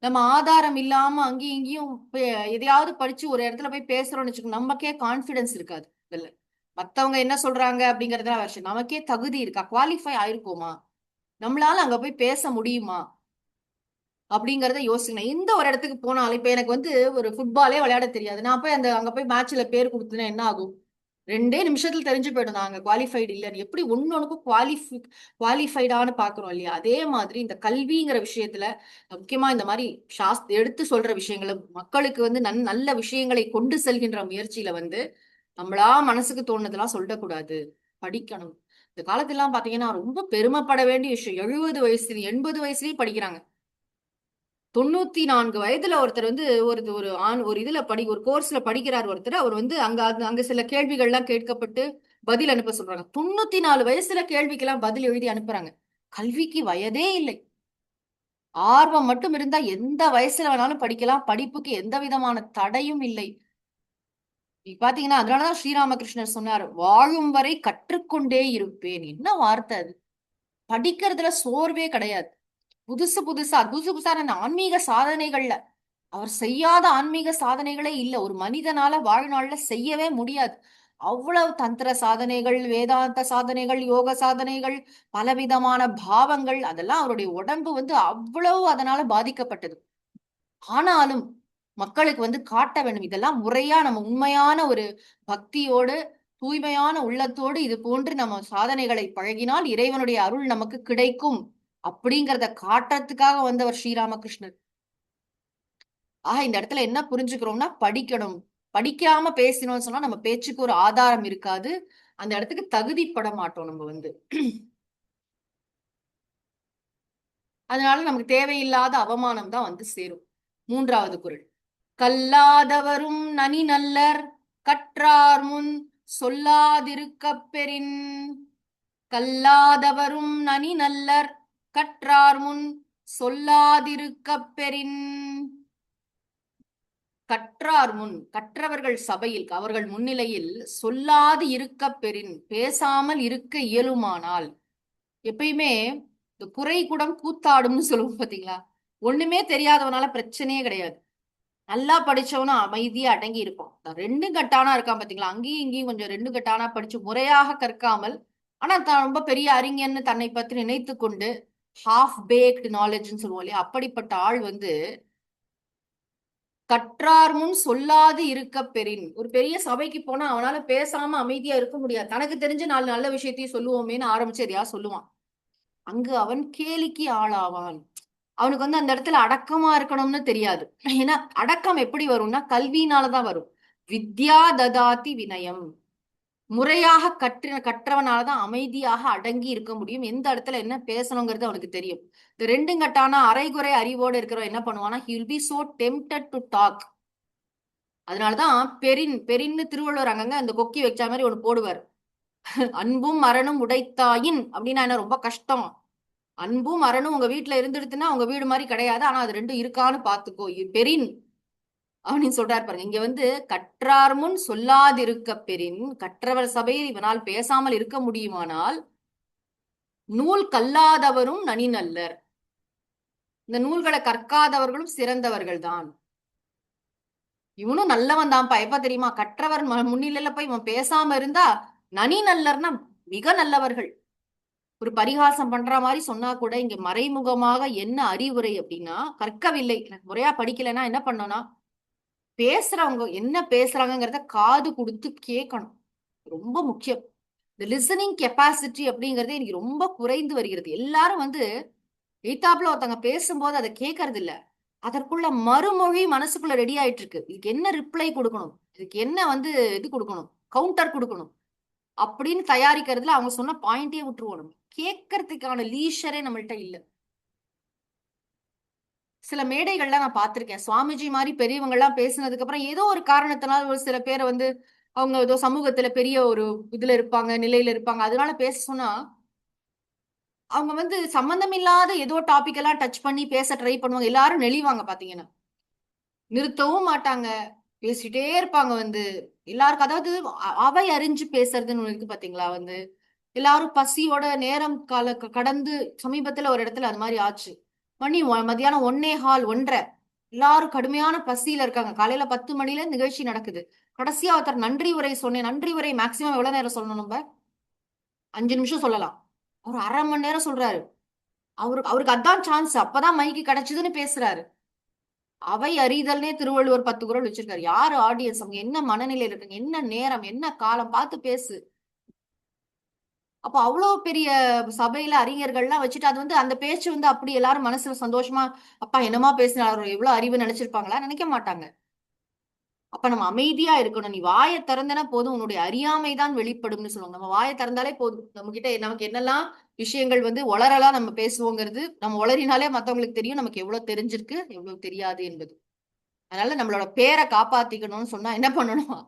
நம்ம ஆதாரம் இல்லாம அங்கேயும் இங்கேயும் எதையாவது படிச்சு ஒரு இடத்துல போய் பேசுறோம்னு வச்சுக்கோங்க, நமக்கே கான்பிடன்ஸ் இருக்காது. இல்ல மத்தவங்க என்ன சொல்றாங்க அப்படிங்கறதுலாம் விஷயம், நமக்கே தகுதி இருக்கா, குவாலிஃபை ஆயிருக்கோமா, நம்மளால அங்க போய் பேச முடியுமா அப்படிங்கறத யோசிக்கணும். எந்த ஒரு இடத்துக்கு போனாலும் இப்ப எனக்கு வந்து ஒரு ஃபுட்பாலே விளையாட தெரியாது, நான் போய் அங்க போய் மேட்ச்ல பேர் கொடுத்தேன்னா என்ன ஆகும்? 2 நிமிஷத்துல தெரிஞ்சு போயிடும் நாங்க குவாலிஃபைடு இல்லைன்னு. எப்படி ஒன்னொன்னுக்கும் குவாலிஃபைடான்னு பாக்குறோம் இல்லையா? அதே மாதிரி இந்த கல்விங்கிற விஷயத்துல முக்கியமா இந்த மாதிரி எடுத்து சொல்ற விஷயங்களை மக்களுக்கு வந்து நல்ல விஷயங்களை கொண்டு செல்கின்ற முயற்சியில வந்து நம்மளா மனசுக்கு தோணுதெல்லாம் சொல்லக்கூடாது, படிக்கணும். இந்த காலத்துல எல்லாம் பாத்தீங்கன்னா ரொம்ப பெருமைப்பட வேண்டிய விஷயம், 70 வயசுல 80 வயசுலயும் படிக்கிறாங்க. 94 வயதுல ஒருத்தர் வந்து ஒரு இதுல ஒரு கோர்ஸ்ல படிக்கிறார் ஒருத்தர். அவர் வந்து அங்க சில கேள்விகள்லாம் கேட்கப்பட்டு பதில் அனுப்ப சொல்றாங்க. 94 வயசுல கேள்விக்கெல்லாம் பதில் எழுதி அனுப்புறாங்க. கல்விக்கு வயதே இல்லை. ஆர்வம் மட்டும் இருந்தா எந்த வயசுல வேணாலும் படிக்கலாம். படிப்புக்கு எந்த விதமான தடையும் இல்லை. பாத்தீங்கன்னா அதனாலதான் ஸ்ரீராமகிருஷ்ணர் சொன்னார், வாழும் வரை கற்றுக்கொண்டே இருப்பேன். என்ன வார்த்தை அது! படிக்கிறதுல சோர்வே கிடையாது. புதுசு புதுசான ஆன்மீக சாதனைகள்ல அவர் செய்யாத ஆன்மீக சாதனைகளே இல்ல. ஒரு மனிதனால வாழ்நாள்ல செய்யவே முடியாது. அவ்வளவு தந்திர சாதனைகள், வேதாந்த சாதனைகள், யோக சாதனைகள், பலவிதமான பாவங்கள், அதெல்லாம் அவருடைய உடம்பு வந்து அவ்வளவு அதனால பாதிக்கப்பட்டது. ஆனாலும் மக்களுக்கு வந்து காட்ட வேண்டும். இதெல்லாம் முறையா நம்ம உண்மையான ஒரு பக்தியோடு தூய்மையான உள்ளத்தோடு இது போன்று நம்ம சாதனைகளை பழகினால் இறைவனுடைய அருள் நமக்கு கிடைக்கும் அப்படிங்கிறத காட்டுறதுக்காக வந்தவர் ஸ்ரீராமகிருஷ்ணர். ஆக இந்த இடத்துல என்ன புரிஞ்சுக்கிறோம்னா படிக்கணும். படிக்காம பேசினோம்னு சொன்னா நம்ம பேச்சுக்கு ஒரு ஆதாரம் இருக்காது. அந்த இடத்துக்கு தகுதிப்பட மாட்டோம் நம்ம வந்து. அதனால நமக்கு தேவையில்லாத அவமானம் தான் வந்து சேரும். 3வது குறள். கல்லாதவரும் நனி நல்லர் கற்றார் முன் சொல்லாதிருக்கப் பெறின். கல்லாதவரும் நனி நல்லர் கற்றார் முன் சொல்லாதிருக்கப் பெறின். கற்றார் முன், கற்றவர்கள் சபையில் அவர்கள் முன்னிலையில் சொல்லாது இருக்க பெறின், பேசாமல் இருக்க இயலுமானால். எப்பயுமே இந்த குறை குடம் கூத்தாடும்னு சொல்லுவோம் பாத்தீங்களா? ஒண்ணுமே தெரியாதவனால பிரச்சனையே கிடையாது. நல்லா படிச்சவனா அமைதியா அடங்கி இருப்பான். 2 கட்டானா இருக்கான் பாத்தீங்களா? அங்கேயும் இங்கேயும் கொஞ்சம் 2 கட்டானா படிச்சு முறையாக கற்காமல், ஆனா தான் ரொம்ப பெரிய அறிஞன்னு தன்னை பற்றி நினைத்து கொண்டு ஹாஃப் பேக்டு நாலேஜ்னு சொல்லுவோம் இல்லையா? அப்படிப்பட்ட ஆள் வந்து கற்றார் முன் சொல்லாது இருக்க பெறின். ஒரு பெரிய சபைக்கு போனா அவனால பேசாம அமைதியா இருக்க முடியாது. தனக்கு தெரிஞ்ச 4 நல்ல விஷயத்தையும் சொல்லுவோமேன்னு ஆரம்பிச்சு எதையா சொல்லுவான். அங்கு அவன் கேலிக்கு ஆளாவான். அவனுக்கு வந்து அந்த இடத்துல அடக்கமா இருக்கணும்னு தெரியாது. ஏன்னா அடக்கம் எப்படி வரும்னா கல்வியினாலதான் வரும். வித்யா ததாதி வினயம். முறையாக கற்றவனாலதான் அமைதியாக அடங்கி இருக்க முடியும். எந்த இடத்துல என்ன பேசணுங்கிறது அவனுக்கு தெரியும். இந்த ரெண்டும் கட்டான அரைகுறை அறிவோடு இருக்கிறவன் என்ன பண்ணுவானா, he will be so tempted to talk. அதனாலதான் பெரின்னு திருவள்ளுவர் அங்கங்க அந்த கொக்கி வச்ச மாதிரி ஒண்ணு போடுவார். அன்பும் மரணும் உடைத்தாயின் அப்படின்னா என்ன, ரொம்ப கஷ்டம். அன்பும் மரணும் உங்க வீட்டுல இருந்துடுத்துன்னா உங்க வீடு மாதிரி கிடையாது, ஆனா அது ரெண்டும் இருக்கான்னு பாத்துக்கோ பெரின் அப்படின்னு சொல்றாரு பாருங்க. இங்க வந்து கற்றார் முன் சொல்லாதிருக்க பெறின், கற்றவர் சபையில் இவனால் பேசாமல் இருக்க முடியுமானால் நூல் கல்லாதவரும் நனி நல்லர். இந்த நூல்களை கற்காதவர்களும் சிறந்தவர்கள் தான். இவனும் நல்லவன் தான்ப்பா. எப்ப தெரியுமா, கற்றவர் முன்னிலையில போய் இவன் பேசாம இருந்தா நனி நல்லர்னா மிக நல்லவர்கள். ஒரு பரிகாசம் பண்ற மாதிரி சொன்னா கூட இங்க மறைமுகமாக என்ன அறிவுரை அப்படின்னா, கற்கவில்லை, எனக்கு முறையா படிக்கலைன்னா என்ன பண்ணோம்னா, பேசுறவங்க என்ன பேசுறாங்கிறத காது கொடுத்து கேட்கணும். ரொம்ப முக்கியம். இந்த லிசனிங் கெப்பாசிட்டி அப்படிங்கறது எனக்கு ரொம்ப குறைந்து வருகிறது. எல்லாரும் வந்து எய்தாப்புல ஒருத்தவங்க பேசும்போது அதை கேட்கறது இல்ல, அதற்குள்ள மறுமொழி மனசுக்குள்ள ரெடி ஆயிட்டு இருக்கு. இதுக்கு என்ன ரிப்ளை கொடுக்கணும், இதுக்கு என்ன வந்து இது கொடுக்கணும், கவுண்டர் கொடுக்கணும் அப்படின்னு தயாரிக்கிறதுல அவங்க சொன்ன பாயிண்டே விட்டுருவோம். நம்ம கேட்கறதுக்கான லீஷரே நம்மள்ட்ட இல்ல. சில மேடைகள்லாம் நான் பார்த்திருக்கேன், சுவாமிஜி மாதிரி பெரியவங்க எல்லாம் பேசினதுக்கு அப்புறம் ஏதோ ஒரு காரணத்தினால ஒரு சில பேரை வந்து அவங்க ஏதோ சமூகத்துல பெரிய ஒரு இதுல இருப்பாங்க, நிலையில இருப்பாங்க, அதனால பேச சொன்னா அவங்க வந்து சம்பந்தம் இல்லாத ஏதோ டாபிக் எல்லாம் டச் பண்ணி பேச ட்ரை பண்ணுவாங்க. எல்லாரும் நெளிவாங்க பாத்தீங்கன்னா, நிறுத்தவும் மாட்டாங்க, பேசிட்டே இருப்பாங்க. வந்து எல்லாருக்கும் அதாவது அவை அறிஞ்சு பேசுறதுன்னு ஒண்ணு இருக்கு பாத்தீங்களா. வந்து எல்லாரும் பசியோட நேரம் கடந்து சமீபத்துல ஒரு இடத்துல அது மாதிரி ஆச்சு. மணி மதியானம் 1:15 1:30, எல்லாரும் கடுமையான பசியில இருக்காங்க. காலையில 10 மணில நிகழ்ச்சி நடக்குது. கடைசியா ஒருத்தர் நன்றி உரை சொன்னேன். நன்றி உரை மேக்சிமம் எவ்வளவு நேரம் சொல்லணும், நம்ம 5 நிமிஷம் சொல்லலாம். அவர் 1/2 மணி நேரம் சொல்றாரு. அவருக்கு அதான் சான்ஸ், அப்பதான் மைக்கு கிடைச்சதுன்னு பேசுறாரு. அவை அறிதல்னே திருவள்ளுவர் 10 குறள் வச்சிருக்காரு. யாரு ஆடியன்ஸ், அவங்க என்ன மனநிலையில இருக்காங்க, என்ன நேரம் என்ன காலம் பார்த்து பேசு. அப்போ அவ்வளவு பெரிய சபையில அறிஞர்கள்லாம் வச்சுட்டு அது வந்து அந்த பேச்சு வந்து அப்படி எல்லாரும் மனசுல சந்தோஷமா அப்பா என்னமா பேசினாரு, எவ்வளவு அறிவு நினைச்சிருப்பாங்களா, நினைக்க மாட்டாங்க. அப்ப நம்ம அமைதியா இருக்கணும். நீ வாயை திறந்தனா போதும், உன்னுடைய அறியாமை தான் வெளிப்படும்னு சொல்லுவாங்க. நம்ம வாயை திறந்தாலே போதும், நம்ம கிட்ட நமக்கு என்னெல்லாம் விஷயங்கள் வந்து உளறலாம் நம்ம பேசுவோங்கிறது, நம்ம உளறினாலே மத்தவங்களுக்கு தெரியும் நமக்கு எவ்வளவு தெரிஞ்சிருக்கு எவ்வளவு தெரியாது என்பது. அதனால நம்மளோட பேரை காப்பாத்திக்கணும்னு சொன்னா என்ன பண்ணணும்,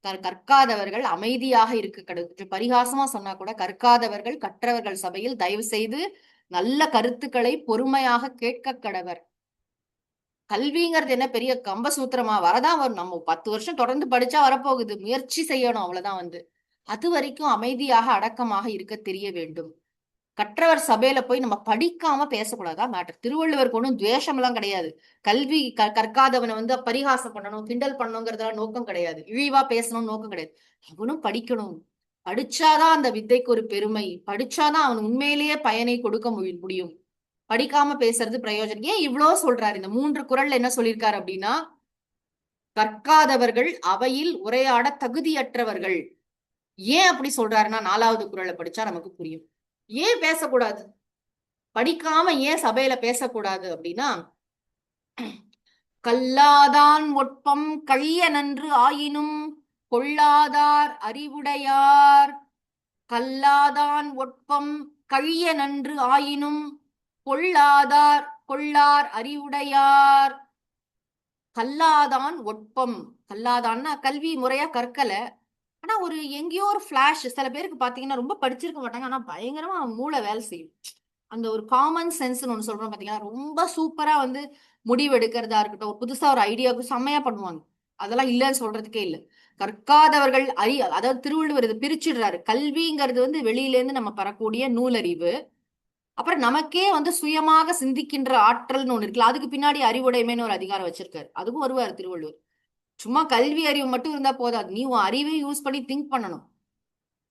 கற்காதவர்கள் அமைதியாக இருக்க பரிகாசமா சொன்னா கூட, கற்காதவர்கள் கற்றவர்கள் சபையில் தயவு செய்து நல்ல கருத்துக்களை பொறுமையாக கேட்க கடவர். கல்விங்கிறது என்ன பெரிய கம்பசூத்திரமா, வரதான் வரும். நம்ம 10 வருஷம் தொடர்ந்து படிச்சா வரப்போகுது, முயற்சி செய்யணும், அவ்வளவுதான். வந்து அது வரைக்கும் அமைதியாக அடக்கமாக இருக்க தெரிய வேண்டும். கற்றவர் சபையில போய் நம்ம படிக்காம பேசக்கூடாதா மேட்டர். திருவள்ளுவருக்கு ஒன்றும் துவேஷம் எல்லாம் கிடையாது. கல்வி கற்காதவனை வந்து பரிகாசம் பண்ணணும், கிண்டல் பண்ணணுங்கிறதெல்லாம் நோக்கம் கிடையாது. இழிவா பேசணும்னு நோக்கம் கிடையாது. அவனும் படிக்கணும். படிச்சாதான் அந்த வித்தைக்கு ஒரு பெருமை, படிச்சாதான் அவன் உண்மையிலேயே பயனை கொடுக்க முடியும். படிக்காம பேசுறது பிரயோஜனம். ஏன் இவ்வளவு சொல்றாரு, இந்த 3 குறள்ல என்ன சொல்லியிருக்காரு அப்படின்னா, கற்காதவர்கள் அவையில் உரையாட தகுதியற்றவர்கள். ஏன் அப்படி சொல்றாருன்னா, 4வது குறளை படிச்சா நமக்கு புரியும். ஏன் பேசக்கூடாது, படிக்காம ஏன் சபையில பேசக்கூடாது அப்படின்னா, கல்லாதான் ஒட்பம் கழிய நன்று ஆயினும் கொள்ளாதார் அறிவுடையார். கல்லாதான் ஒட்பம் கழிய நன்று ஆயினும் கொள்ளார் அறிவுடையார். கல்லாதான் ஒட்பம், கல்லாதான்னா கல்வி முறையா கற்கல, ஆனா ஒரு எங்கேயோ ஒரு பிளாஷ். சில பேருக்கு பாத்தீங்கன்னா ரொம்ப படிச்சிருக்க மாட்டாங்க, ஆனா பயங்கரமா மூளை வேலை செய்யும். அந்த ஒரு காமன் சென்ஸ் ஒண்ணு சொல்றோம் பாத்தீங்கன்னா, ரொம்ப சூப்பரா வந்து முடிவு எடுக்கிறதா இருக்கட்டும், ஒரு புதுசா ஒரு ஐடியாவுக்கு செம்மையா பண்ணுவாங்க. அதெல்லாம் இல்லைன்னு சொல்றதுக்கே இல்லை. கற்காதவர்கள் அதாவது திருவள்ளுவர் இது பிரிச்சிடுறாரு. கல்விங்கிறது வந்து வெளியில இருந்து நம்ம பெறக்கூடிய நூலறிவு, அப்புறம் நமக்கே வந்து சுயமாக சிந்திக்கின்ற ஆற்றல்னு ஒண்ணு இருக்குல்ல, அதுக்கு பின்னாடி அறிவுடைமைன்னு ஒரு அதிகாரம் வச்சிருக்காரு. அதுவும் வருவார் திருவள்ளுவர். சும்மா கல்வி அறிவு மட்டும் இருந்தா போதாது, நீ உன் அறிவை யூஸ் பண்ணி திங்க் பண்ணணும்.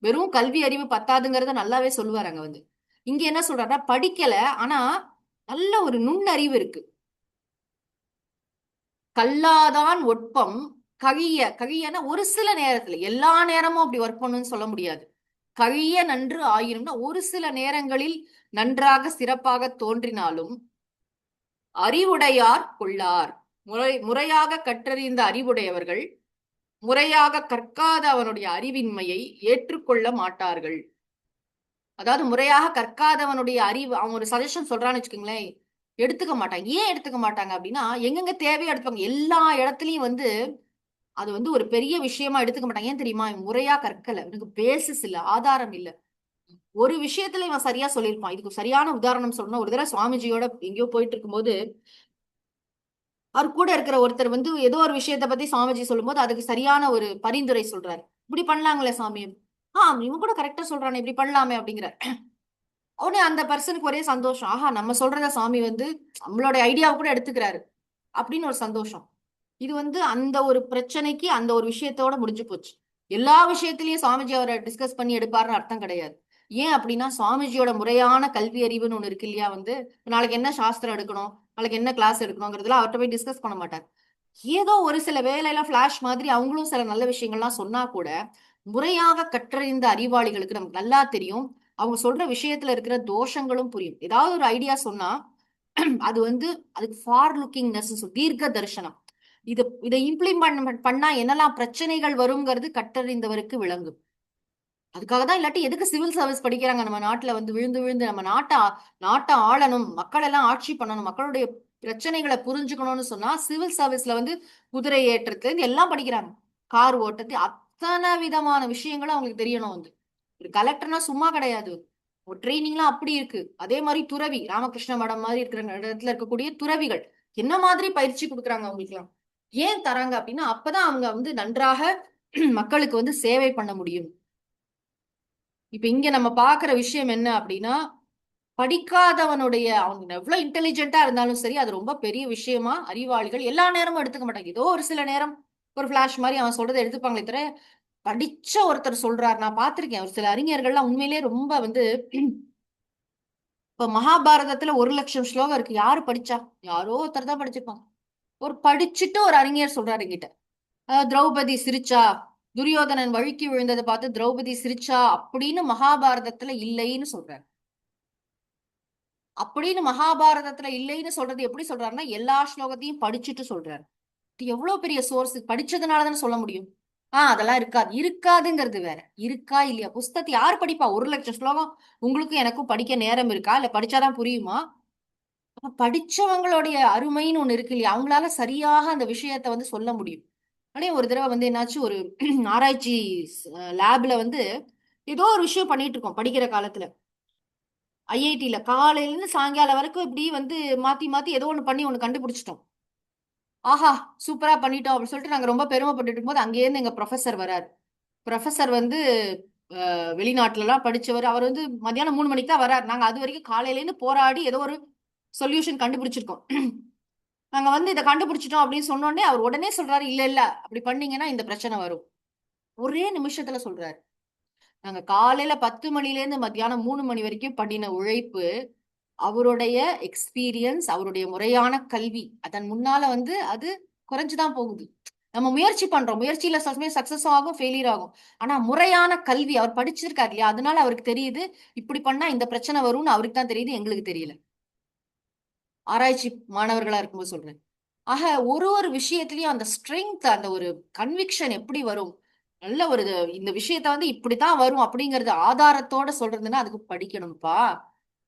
வெறும் கல்வி அறிவு பத்தாதுங்கிறத நல்லாவே சொல்லுவார் அங்க வந்து. இங்க என்ன சொல்றாருன்னா, படிக்கல ஆனா நல்ல ஒரு நுண்ணறிவு இருக்கு. கல்லாதான் ஒட்பம் கழியனா ஒரு சில நேரத்துல, எல்லா நேரமும் அப்படி ஒர்க் பண்ணணும்னு சொல்ல முடியாது. கழிய நன்று ஆயினும்னா ஒரு சில நேரங்களில் நன்றாக சிறப்பாக தோன்றினாலும் அறிவுடையார் கொள்ளார். முறையாக கற்றறிந்த அறிவுடையவர்கள் முறையாக கற்காத அவனுடைய அறிவின்மையை ஏற்றுக்கொள்ள மாட்டார்கள். அதாவது முறையாக கற்காதவனுடைய அறிவு, அவன் ஒரு சஜஷன் சொல்றான்னு வச்சுக்கோங்களேன், எடுத்துக்க மாட்டாங்க. ஏன் எடுத்துக்க மாட்டாங்க அப்படின்னா, எங்கெங்க தேவையோ எடுத்துப்பாங்க. எல்லா இடத்துலயும் வந்து அது வந்து ஒரு பெரிய விஷயமா எடுத்துக்க மாட்டாங்க. ஏன் தெரியுமா? இவன் முறையா கற்கல, இவனுக்கு பேசிஸ் இல்ல, ஆதாரம் இல்ல. ஒரு விஷயத்துல இவன் சரியா சொல்லியிருப்பான். இதுக்கு சரியான உதாரணம் சொல்லணும். ஒரு தடவை சுவாமிஜியோட எங்கேயோ போயிட்டு இருக்கும்போது, அவர் கூட இருக்கிற ஒருத்தர் வந்து ஏதோ ஒரு விஷயத்த பத்தி சுவாமிஜி சொல்லும்போது அதுக்கு சரியான ஒரு பரிந்துரை சொல்றாரு. இப்படி பண்ணலாங்களே சாமி. இவன் கூட கரெக்டா சொல்றானே, இப்படி பண்ணலாமே அப்படிங்கிற உடனே அந்த பர்சனுக்கு ஒரே சந்தோஷம். ஆஹா, நம்ம சொல்றத சாமி வந்து நம்மளோட ஐடியாவை கூட எடுத்துக்கிறாரு அப்படின்னு ஒரு சந்தோஷம். இது வந்து அந்த ஒரு பிரச்சனைக்கு அந்த ஒரு விஷயத்தோட முடிஞ்சு போச்சு. எல்லா விஷயத்திலயும் சுவாமிஜி அவரை டிஸ்கஸ் பண்ணி எடுப்பாருன்னு அர்த்தம் கிடையாது. ஏன் அப்படின்னா, சுவாமிஜியோட முறையான கல்வி அறிவுன்னு ஒண்ணு இருக்கு இல்லையா? வந்து நாளைக்கு என்ன சாஸ்திரம் எடுக்கணும், நாளைக்கு என்ன கிளாஸ் எடுக்கணுங்கிறதுல அவர்கிட்ட போய் டிஸ்கஸ் பண்ண மாட்டார். ஏதோ ஒரு சில வேலையெல்லாம் பிளாஷ் மாதிரி அவங்களும் சில நல்ல விஷயங்கள்லாம் சொன்னா கூட, முறையாக கற்றறிந்த அறிவாளிகளுக்கு நமக்கு நல்லா தெரியும். அவங்க சொல்ற விஷயத்துல இருக்கிற தோஷங்களும் புரியும். ஏதாவது ஒரு ஐடியா சொன்னா அது வந்து அதுக்கு ஃபார் லுக்கிங்னஸ், தீர்க்க தரிசனம். இதை இம்ப்ளிமெண்ட் பண்ணா என்னெல்லாம் பிரச்சனைகள் வருங்கிறது கற்றறிந்தவருக்கு விளங்கும். அதுக்காக தான், இல்லாட்டி எதுக்கு சிவில் சர்வீஸ் படிக்கிறாங்க நம்ம நாட்டுல வந்து விழுந்து விழுந்து? நம்ம நாட்டை ஆளணும், மக்கள் எல்லாம் ஆட்சி பண்ணணும், மக்களுடைய பிரச்சனைகளை புரிஞ்சுக்கணும்னு சொன்னா சிவில் சர்வீஸ்ல வந்து குதிரை ஏற்றத்துல இருந்து எல்லாம் படிக்கிறாங்க. கார் ஓட்டத்து அத்தனை விதமான விஷயங்களும் அவங்களுக்கு தெரியணும். வந்து ஒரு கலெக்டர்னா சும்மா கிடையாது. ஒரு ட்ரைனிங்லாம் அப்படி இருக்கு. அதே மாதிரி துறவி, ராமகிருஷ்ண மடம் மாதிரி இருக்கிற இடத்துல இருக்கக்கூடிய துறவிகள் என்ன மாதிரி பயிற்சி கொடுக்குறாங்க அவங்களுக்கு எல்லாம். ஏன் தராங்க அப்படின்னா, அப்பதான் அவங்க வந்து நன்றாக மக்களுக்கு வந்து சேவை பண்ண முடியும். இப்ப இங்க நம்ம பாக்குற விஷயம் என்ன அப்படின்னா, படிக்காதவனுடைய அவங்க எவ்வளவு இன்டெலிஜென்ட்டா இருந்தாலும் சரி, அது ரொம்ப பெரிய விஷயமா அறிவாளிகள் எல்லா நேரமும் எடுத்துக்க மாட்டாங்க. ஏதோ ஒரு சில நேரம் ஒரு பிளாஷ் மாதிரி அவன் சொல்றதை எடுத்துப்பாங்களே தவிர, படிச்ச ஒருத்தர் சொல்றாரு, நான் பார்த்திருக்கேன் ஒரு சில அறிஞர்கள்லாம் உண்மையிலேயே ரொம்ப வந்து இப்ப மகாபாரதத்துல 1,00,000 ஸ்லோகம் இருக்கு. யாரு படிச்சா? யாரோ ஒருத்தர் தான் படிச்சிருப்பாங்க. ஒரு படிச்சுட்டு ஒரு அறிஞர் சொல்றாரு என்கிட்ட, திரௌபதி சிரிச்சா, துரியோதனன் வழுக்கி விழுந்ததை பார்த்து திரௌபதி சிரிச்சா அப்படின்னு மகாபாரதத்துல இல்லைன்னு சொல்றாரு. அப்படின்னு மகாபாரதத்துல இல்லைன்னு சொல்றது எப்படி சொல்றாருன்னா, எல்லா ஸ்லோகத்தையும் படிச்சுட்டு சொல்றாரு. இது எவ்வளவு பெரிய சோர்ஸ்! படிச்சதுனாலதானே சொல்ல முடியும். அதெல்லாம் இருக்காது. இருக்காதுங்கிறது வேற. இருக்கா இல்லையா? புஸ்தகத்தை யார் படிப்பா? 1,00,000 ஸ்லோகம் உங்களுக்கும் எனக்கும் படிக்க நேரம் இருக்கா? இல்ல படிச்சாதான் புரியுமா? அப்ப படிச்சவங்களுடைய அருமைன்னு ஒண்ணு இருக்கு இல்லையா? அவங்களால சரியாக அந்த விஷயத்த வந்து சொல்ல முடியும். ஆனா ஒரு தடவை வந்து என்னாச்சு, ஒரு ஆராய்ச்சி லேப்ல வந்து ஏதோ ஒரு விஷயம் பண்ணிட்டு இருக்கோம் படிக்கிற காலத்துல. ஐஐடில காலையில இருந்து சாயங்காலம் வரைக்கும் இப்படி வந்து மாத்தி மாத்தி ஏதோ ஒண்ணு பண்ணி ஒண்ணு கண்டுபிடிச்சிட்டோம். ஆஹா, சூப்பரா பண்ணிட்டோம் அப்படின்னு சொல்லிட்டு நாங்க ரொம்ப பெருமைப்பட்டுட்டு இருக்கும்போது அங்கேயிருந்து எங்க ப்ரொஃபசர் வராரு. ப்ரொஃபசர் வந்து வெளிநாட்டுல எல்லாம் படிச்சவர். அவர் வந்து மத்தியானம் 3 மணிக்கு தான் வராரு. நாங்க அது வரைக்கும் காலையில இருந்து போராடி ஏதோ ஒரு சொல்யூஷன் கண்டுபிடிச்சிருக்கோம். நாங்க வந்து இதை கண்டுபிடிச்சிட்டோம் அப்படின்னு சொன்னோடனே அவர் உடனே சொல்றாரு, இல்ல இல்ல அப்படி பண்ணீங்கன்னா இந்த பிரச்சனை வரும். ஒரே நிமிஷத்துல சொல்றாரு. நாங்க காலையில 10 மணில இருந்து மத்தியானம் 3 மணி வரைக்கும் பண்ணின உழைப்பு, அவருடைய எக்ஸ்பீரியன்ஸ், அவருடைய முறையான கல்வி, அதன் முன்னால வந்து அது குறைஞ்சுதான் போகுது. நம்ம முயற்சி பண்றோம், முயற்சியில சக்சஸ் ஆகும், ஃபெயிலியர் ஆகும். ஆனா முறையான கல்வி, அவர் படிச்சிருக்காரு இல்லையா? அதனால அவருக்கு தெரியுது இப்படி பண்ணா இந்த பிரச்சனை வரும்னு அவருக்கு தான் தெரியுது, எங்களுக்கு தெரியல. ஆராய்ச்சி மாணவர்களா இருக்கும்போது சொல்றேன். ஆக ஒரு ஒரு விஷயத்திலயும் அந்த ஸ்ட்ரென்த், அந்த ஒரு கன்விக்ஷன் எப்படி வரும்? நல்ல ஒரு இந்த விஷயத்த வந்து இப்படித்தான் வரும் அப்படிங்கறது ஆதாரத்தோட சொல்றதுன்னா அதுக்கு படிக்கணும்ப்பா.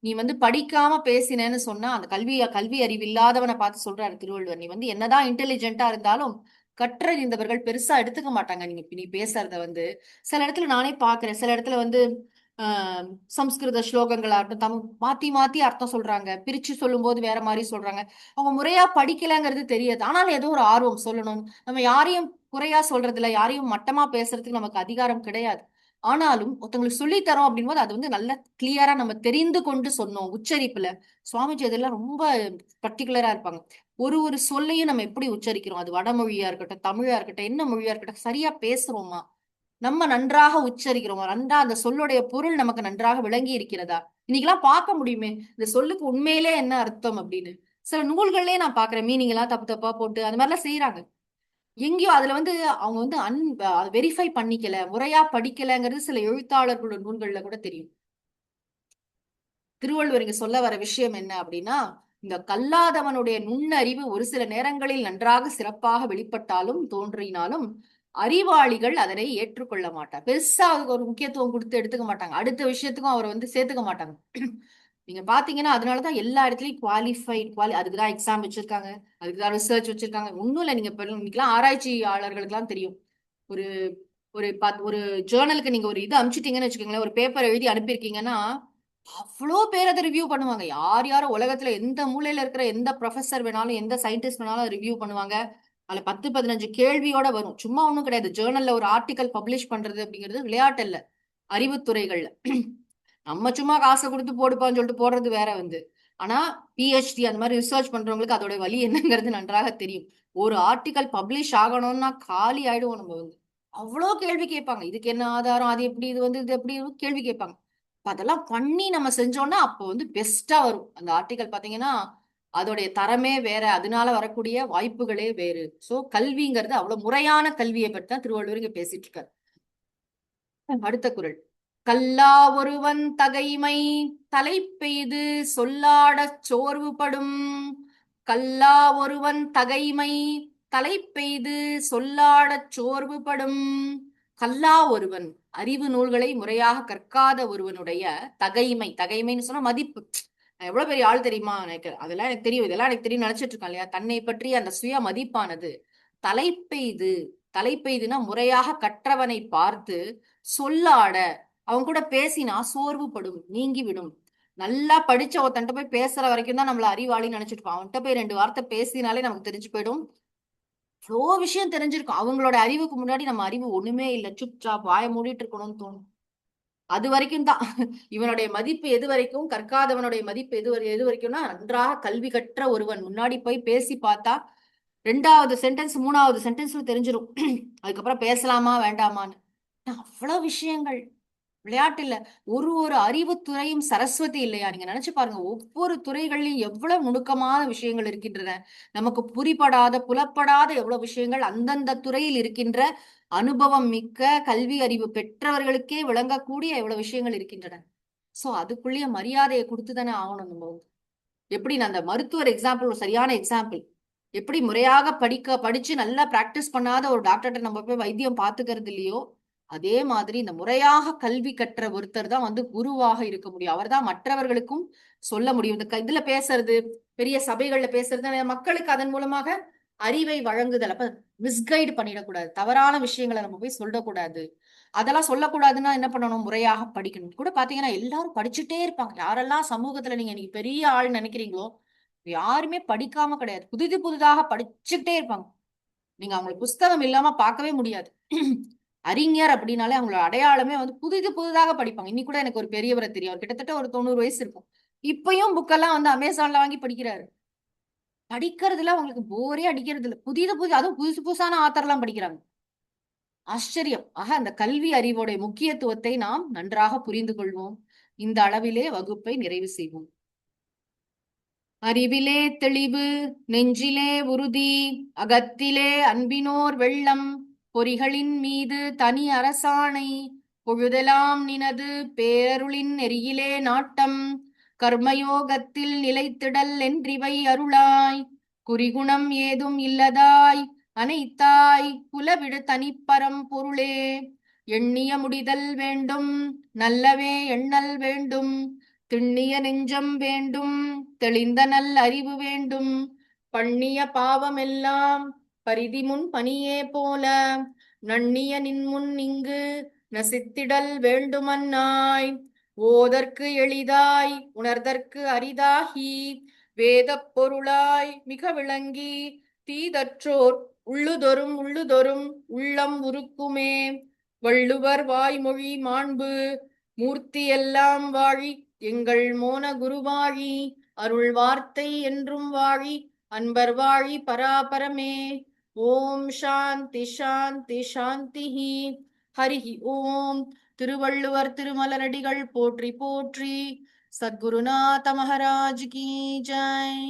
நீ வந்து படிக்காம பேசினேன்னு சொன்னா அந்த கல்வி அறிவு இல்லாதவனை பார்த்து சொல்றாரு திருவள்ளுவர். நீ வந்து என்னதான் இன்டெலிஜென்ட்டா இருந்தாலும் கற்றறிந்தவர்கள் பெருசா எடுத்துக்க மாட்டாங்க. நீ பேசுறத வந்து சில இடத்துல நானே பாக்குறேன். சில இடத்துல வந்து ஆஹ் சம்ஸ்கிருத ஸ்லோகங்களாகட்டும், மாத்தி மாத்தி அர்த்தம் சொல்றாங்க. பிரிச்சு சொல்லும் போது வேற மாதிரி சொல்றாங்க. அவங்க முறையா படிக்கலங்கிறது தெரியாது. ஆனாலும் ஏதோ ஒரு ஆர்வம் சொல்லணும். நம்ம யாரையும் குறையா சொல்றதுல, யாரையும் மட்டமா பேசுறதுக்கு நமக்கு அதிகாரம் கிடையாது. ஆனாலும் ஒருத்தவங்களுக்கு சொல்லி தரோம் அப்படின் போது அது வந்து நல்ல கிளியரா நம்ம தெரிந்து கொண்டு சொன்னோம். உச்சரிப்புல சுவாமிஜி இதெல்லாம் ரொம்ப பர்டிகுலரா இருப்பாங்க. ஒரு ஒரு சொல்லையும் நம்ம எப்படி உச்சரிக்கிறோம்? அது வடமொழியா இருக்கட்டும், தமிழா இருக்கட்டும், என்ன மொழியா இருக்கட்டும், சரியா பேசுறோமா? நம்ம நன்றாக உச்சரிக்கிறோமா? நன்றா அந்த சொல்லுடைய பொருள் நமக்கு நன்றாக விளங்கி இருக்கிறதா? இன்னைக்கெல்லாம் பார்க்க முடியுமே இந்த சொல்லுக்கு உண்மையிலே என்ன அர்த்தம் அப்படின்னு. சில நூல்கள்லயே நான் பாக்குறேன், மீனிங் எல்லாம் தப்பு தப்பா போட்டு அந்த மாதிரி எல்லாம் செய்யறாங்க. எங்கேயோ அதுல வந்து அவங்க வந்து வெரிஃபை பண்ணிக்கல, முறையா படிக்கலங்கிறது சில எழுத்தாளர்களோட நூல்கள்ல கூட தெரியும். திருவள்ளுவர் இங்க சொல்ல வர விஷயம் என்ன அப்படின்னா, இந்த கல்லாதவனுடைய நுண்ணறிவு ஒரு சில நேரங்களில் நன்றாக சிறப்பாக வெளிப்பட்டாலும் தோன்றினாலும் அறிவாளிகள் அதனை ஏற்றுக்கொள்ள மாட்டார். பெருசா அதுக்கு ஒரு முக்கியத்துவம் கொடுத்து எடுத்துக்க மாட்டாங்க. அடுத்த விஷயத்துக்கும் அவரை வந்து சேர்த்துக்க மாட்டாங்க. நீங்க பாத்தீங்கன்னா அதனாலதான் எல்லா இடத்துலயும் அதுக்குதான் எக்ஸாம் வச்சிருக்காங்க, அதுக்குதான் ரிசர்ச் வச்சிருக்காங்க. ஒண்ணும் இல்ல, நீங்க இன்னைக்கெல்லாம் ஆராய்ச்சியாளர்களுக்கு எல்லாம் தெரியும். ஒரு ஒரு ஜேர்னலுக்கு நீங்க ஒரு இது அனுப்பிச்சிட்டீங்கன்னு வச்சுக்கோங்களேன், ஒரு பேப்பர் எழுதி அனுப்பியிருக்கீங்கன்னா அவ்வளோ பேர் அதை ரிவ்யூ பண்ணுவாங்க. யார் யாரும் உலகத்துல எந்த மூலையில இருக்கிற எந்த ப்ரொஃபசர் வேணாலும் எந்த சயின்டிஸ்ட் வேணாலும் ரிவ்யூ பண்ணுவாங்க. அதுல 10-15 கேள்வியோட வரும். சும்மா ஒண்ணும் கிடையாது. ஜேர்னல்ல ஒரு ஆர்டிக்கல் பப்ளிஷ் பண்றது அப்படிங்கிறது விளையாட்டு இல்ல. அறிவுத்துறைகள்ல நம்ம சும்மா காசை கொடுத்து போடுப்பான்னு சொல்லிட்டு போடுறது வேற வந்து. ஆனா பிஹெச்டி அந்த மாதிரி ரிசர்ச் பண்றவங்களுக்கு அதோட வழி என்னங்கிறது நன்றாக தெரியும். ஒரு ஆர்டிக்கல் பப்ளிஷ் ஆகணும்னா காலி ஆயிடுவோம் நம்ம வந்து. அவ்வளோ கேள்வி கேட்பாங்க. இதுக்கு என்ன ஆதாரம், அது எப்படி, இது வந்து இது எப்படி கேள்வி கேட்பாங்க. அதெல்லாம் பண்ணி நம்ம செஞ்சோம்னா அப்போ வந்து பெஸ்டா வரும் அந்த ஆர்டிக்கல். பாத்தீங்கன்னா அதோடைய தரமே வேற, அதனால வரக்கூடிய வாய்ப்புகளே வேறு. சோ கல்விங்கிறது அவ்வளவு முறையான கல்வியை பற்றி தான் திருவள்ளுவர் இங்க பேசிட்டு இருக்காரு. அடுத்த குறள். கல்லா ஒருவன் தகைமை தலை பெய்து சொல்லாடச் சோர்வுபடும். கல்லா ஒருவன் தகைமை தலை பெய்து சொல்லாடச் சோர்வுபடும். கல்லா ஒருவன், அறிவு நூல்களை முறையாக கற்காத ஒருவனுடைய தகைமை, தகைமைன்னு சொன்னா மதிப்பு. எவ்வளவு பெரிய ஆள் தெரியுமா எனக்கு, அதெல்லாம் எனக்கு தெரியும், இதெல்லாம் எனக்கு தெரியும் நினைச்சிட்டு இருக்கான் இல்லையா, தன்னை பற்றி அந்த சுய மதிப்பானது தலைப்பெய்து, தலைப்பெய்துனா முறையாக கற்றவனை பார்த்து சொல்லாட, அவங்க கூட பேசினா சோர்வுபடும், நீங்கிவிடும். நல்லா படிச்ச ஒருத்தன்ட்ட போய் பேசுற வரைக்கும் தான் நம்மள அறிவாளின்னு நினைச்சிட்டு இருப்போம். அவன்கிட்ட போய் 2 வார்த்தை பேசினாலே நமக்கு தெரிஞ்சு போயிடும். இவ்வளோ விஷயம் தெரிஞ்சிருக்கும். அவங்களோட அறிவுக்கு முன்னாடி நம்ம அறிவு ஒண்ணுமே இல்லை. சுப்சாப் வாய மூடிட்டு இருக்கணும்னு தோணும். அது வரைக்கும் தான் இவனுடைய மதிப்பு. எது வரைக்கும் கற்காதவனுடைய மதிப்பு எது வரைக்கும்னா, நன்றாக கல்வி கற்ற ஒருவன் முன்னாடி போய் பேசி பார்த்தா 2வது சென்டென்ஸ் 3வது சென்டென்ஸ்ல தெரிஞ்சிடும். அதுக்கப்புறம் பேசலாமா வேண்டாமான்னு. அவ்வளவு விஷயங்கள். விளையாட்டு இல்ல. ஒரு அறிவுத்துறையும் சரஸ்வதி இல்லையா? நீங்க நினைச்சு பாருங்க. ஒவ்வொரு துறைகள்லயும் எவ்வளவு நுணுக்கமான விஷயங்கள் இருக்கின்றன. நமக்கு புரிபடாத புலப்படாத எவ்வளவு விஷயங்கள் அந்தந்த துறையில் இருக்கின்ற அனுபவம் மிக்க கல்வி அறிவு பெற்றவர்களுக்கே விளங்கக்கூடிய எவ்வளவு விஷயங்கள் இருக்கின்றன. சோ அதுக்குள்ளேயே மரியாதையை கொடுத்துதானே ஆகணும் நம்ம வந்து. எப்படி நான் அந்த மருத்துவர் எக்ஸாம்பிள் ஒரு சரியான எக்ஸாம்பிள். எப்படி முறையாக படிச்சு நல்லா பிராக்டிஸ் பண்ணாத ஒரு டாக்டர்கிட்ட நம்ம போய் வைத்தியம் பார்த்துக்கிறது இல்லையோ, அதே மாதிரி இந்த முறையாக கல்வி கற்ற ஒருத்தர் தான் வந்து குருவாக இருக்க முடியும். அவர் தான் மற்றவர்களுக்கும் சொல்ல முடியும். இந்த இதுல பேசுறது, பெரிய சபைகள்ல பேசுறது, மக்களுக்கு அதன் மூலமாக அறிவை வழங்குதல். அப்ப மிஸ்கைடு பண்ணிடக்கூடாது, தவறான விஷயங்களை நம்ம போய் சொல்லக்கூடாது. அதெல்லாம் சொல்லக்கூடாதுன்னா என்ன பண்ணணும், முறையாக படிக்கணும். கூட பாத்தீங்கன்னா எல்லாரும் படிச்சுட்டே இருப்பாங்க. யாரெல்லாம் சமூகத்துல நீங்க இன்னைக்கு பெரிய ஆள் நினைக்கிறீங்களோ யாருமே படிக்காம கிடையாது. புதிதாக படிச்சுக்கிட்டே இருப்பாங்க. நீங்க அவங்களை புஸ்தகம் இல்லாம பார்க்கவே முடியாது. அறிஞர் அப்படின்னாலே அவங்களோட அடையாளமே வந்து புதிதாக படிப்பாங்க. இன்னைக்கு கூட எனக்கு ஒரு பெரியவரை தெரியும். அவர் கிட்டத்தட்ட ஒரு 90 வயசு இருக்கும். இப்பயும் புக்கெல்லாம் வந்து அமேசான்ல வாங்கி படிக்கிறாரு. படிக்கிறதுல அவங்களுக்கு போரே அடிக்கிறது இல்லை. அதுவும் புதுசான ஆத்தர் எல்லாம் படிக்கிறாங்க. ஆச்சரியம். ஆக அந்த கல்வி அறிவோடைய முக்கியத்துவத்தை நாம் நன்றாக புரிந்து கொள்வோம். இந்த அளவிலே வகுப்பை நிறைவு செய்வோம். அறிவிலே தெளிவு, நெஞ்சிலே உறுதி, அகத்திலே அன்பினோர் வெள்ளம், பொறிகளின் மீது தனி அரசாணை, பொழுதெல்லாம் நினது பேரருளின் நெறியிலே நாட்டம், கர்மயோகத்தில் நிலைத்திடல் என்றிவை அருளாய், குறிகுணம் ஏதும் இல்லதாய் அனைத்தாய் புலவிடு தனிப்பரம் பொருளே, எண்ணிய முடிதல் வேண்டும், நல்லவே எண்ணல் வேண்டும், திண்ணிய நெஞ்சம் வேண்டும், தெளிந்த நல் அறிவு வேண்டும், பண்ணிய பாவமெல்லாம் பரிதிமுன் பணியே போல, நண்ணிய நின்முன் இங்கு நசித்திடல் வேண்டுமன்னாய், ஓதற்கு எளிதாய் உணர்தற்கு அரிதாகி, வேதப் பொருளாய் மிக விளங்கி, தீதற்றோர் உள்ளுதொறும் உள்ளம் உருக்குமே, வள்ளுவர் வாய்மொழி மாண்பு மூர்த்தி எல்லாம் வாழி, எங்கள் மோன குருவாழி, அருள் வார்த்தை என்றும் வாழி, அன்பர் வாழி பராபரமே. ஓம் சாந்தி சாந்தி சாந்தி. ஹரிஹி ஓம். திருவள்ளுவர் திருமலரடிகள் போற்றி போற்றி. சத்குருநாத மகாராஜ் கி ஜெய்.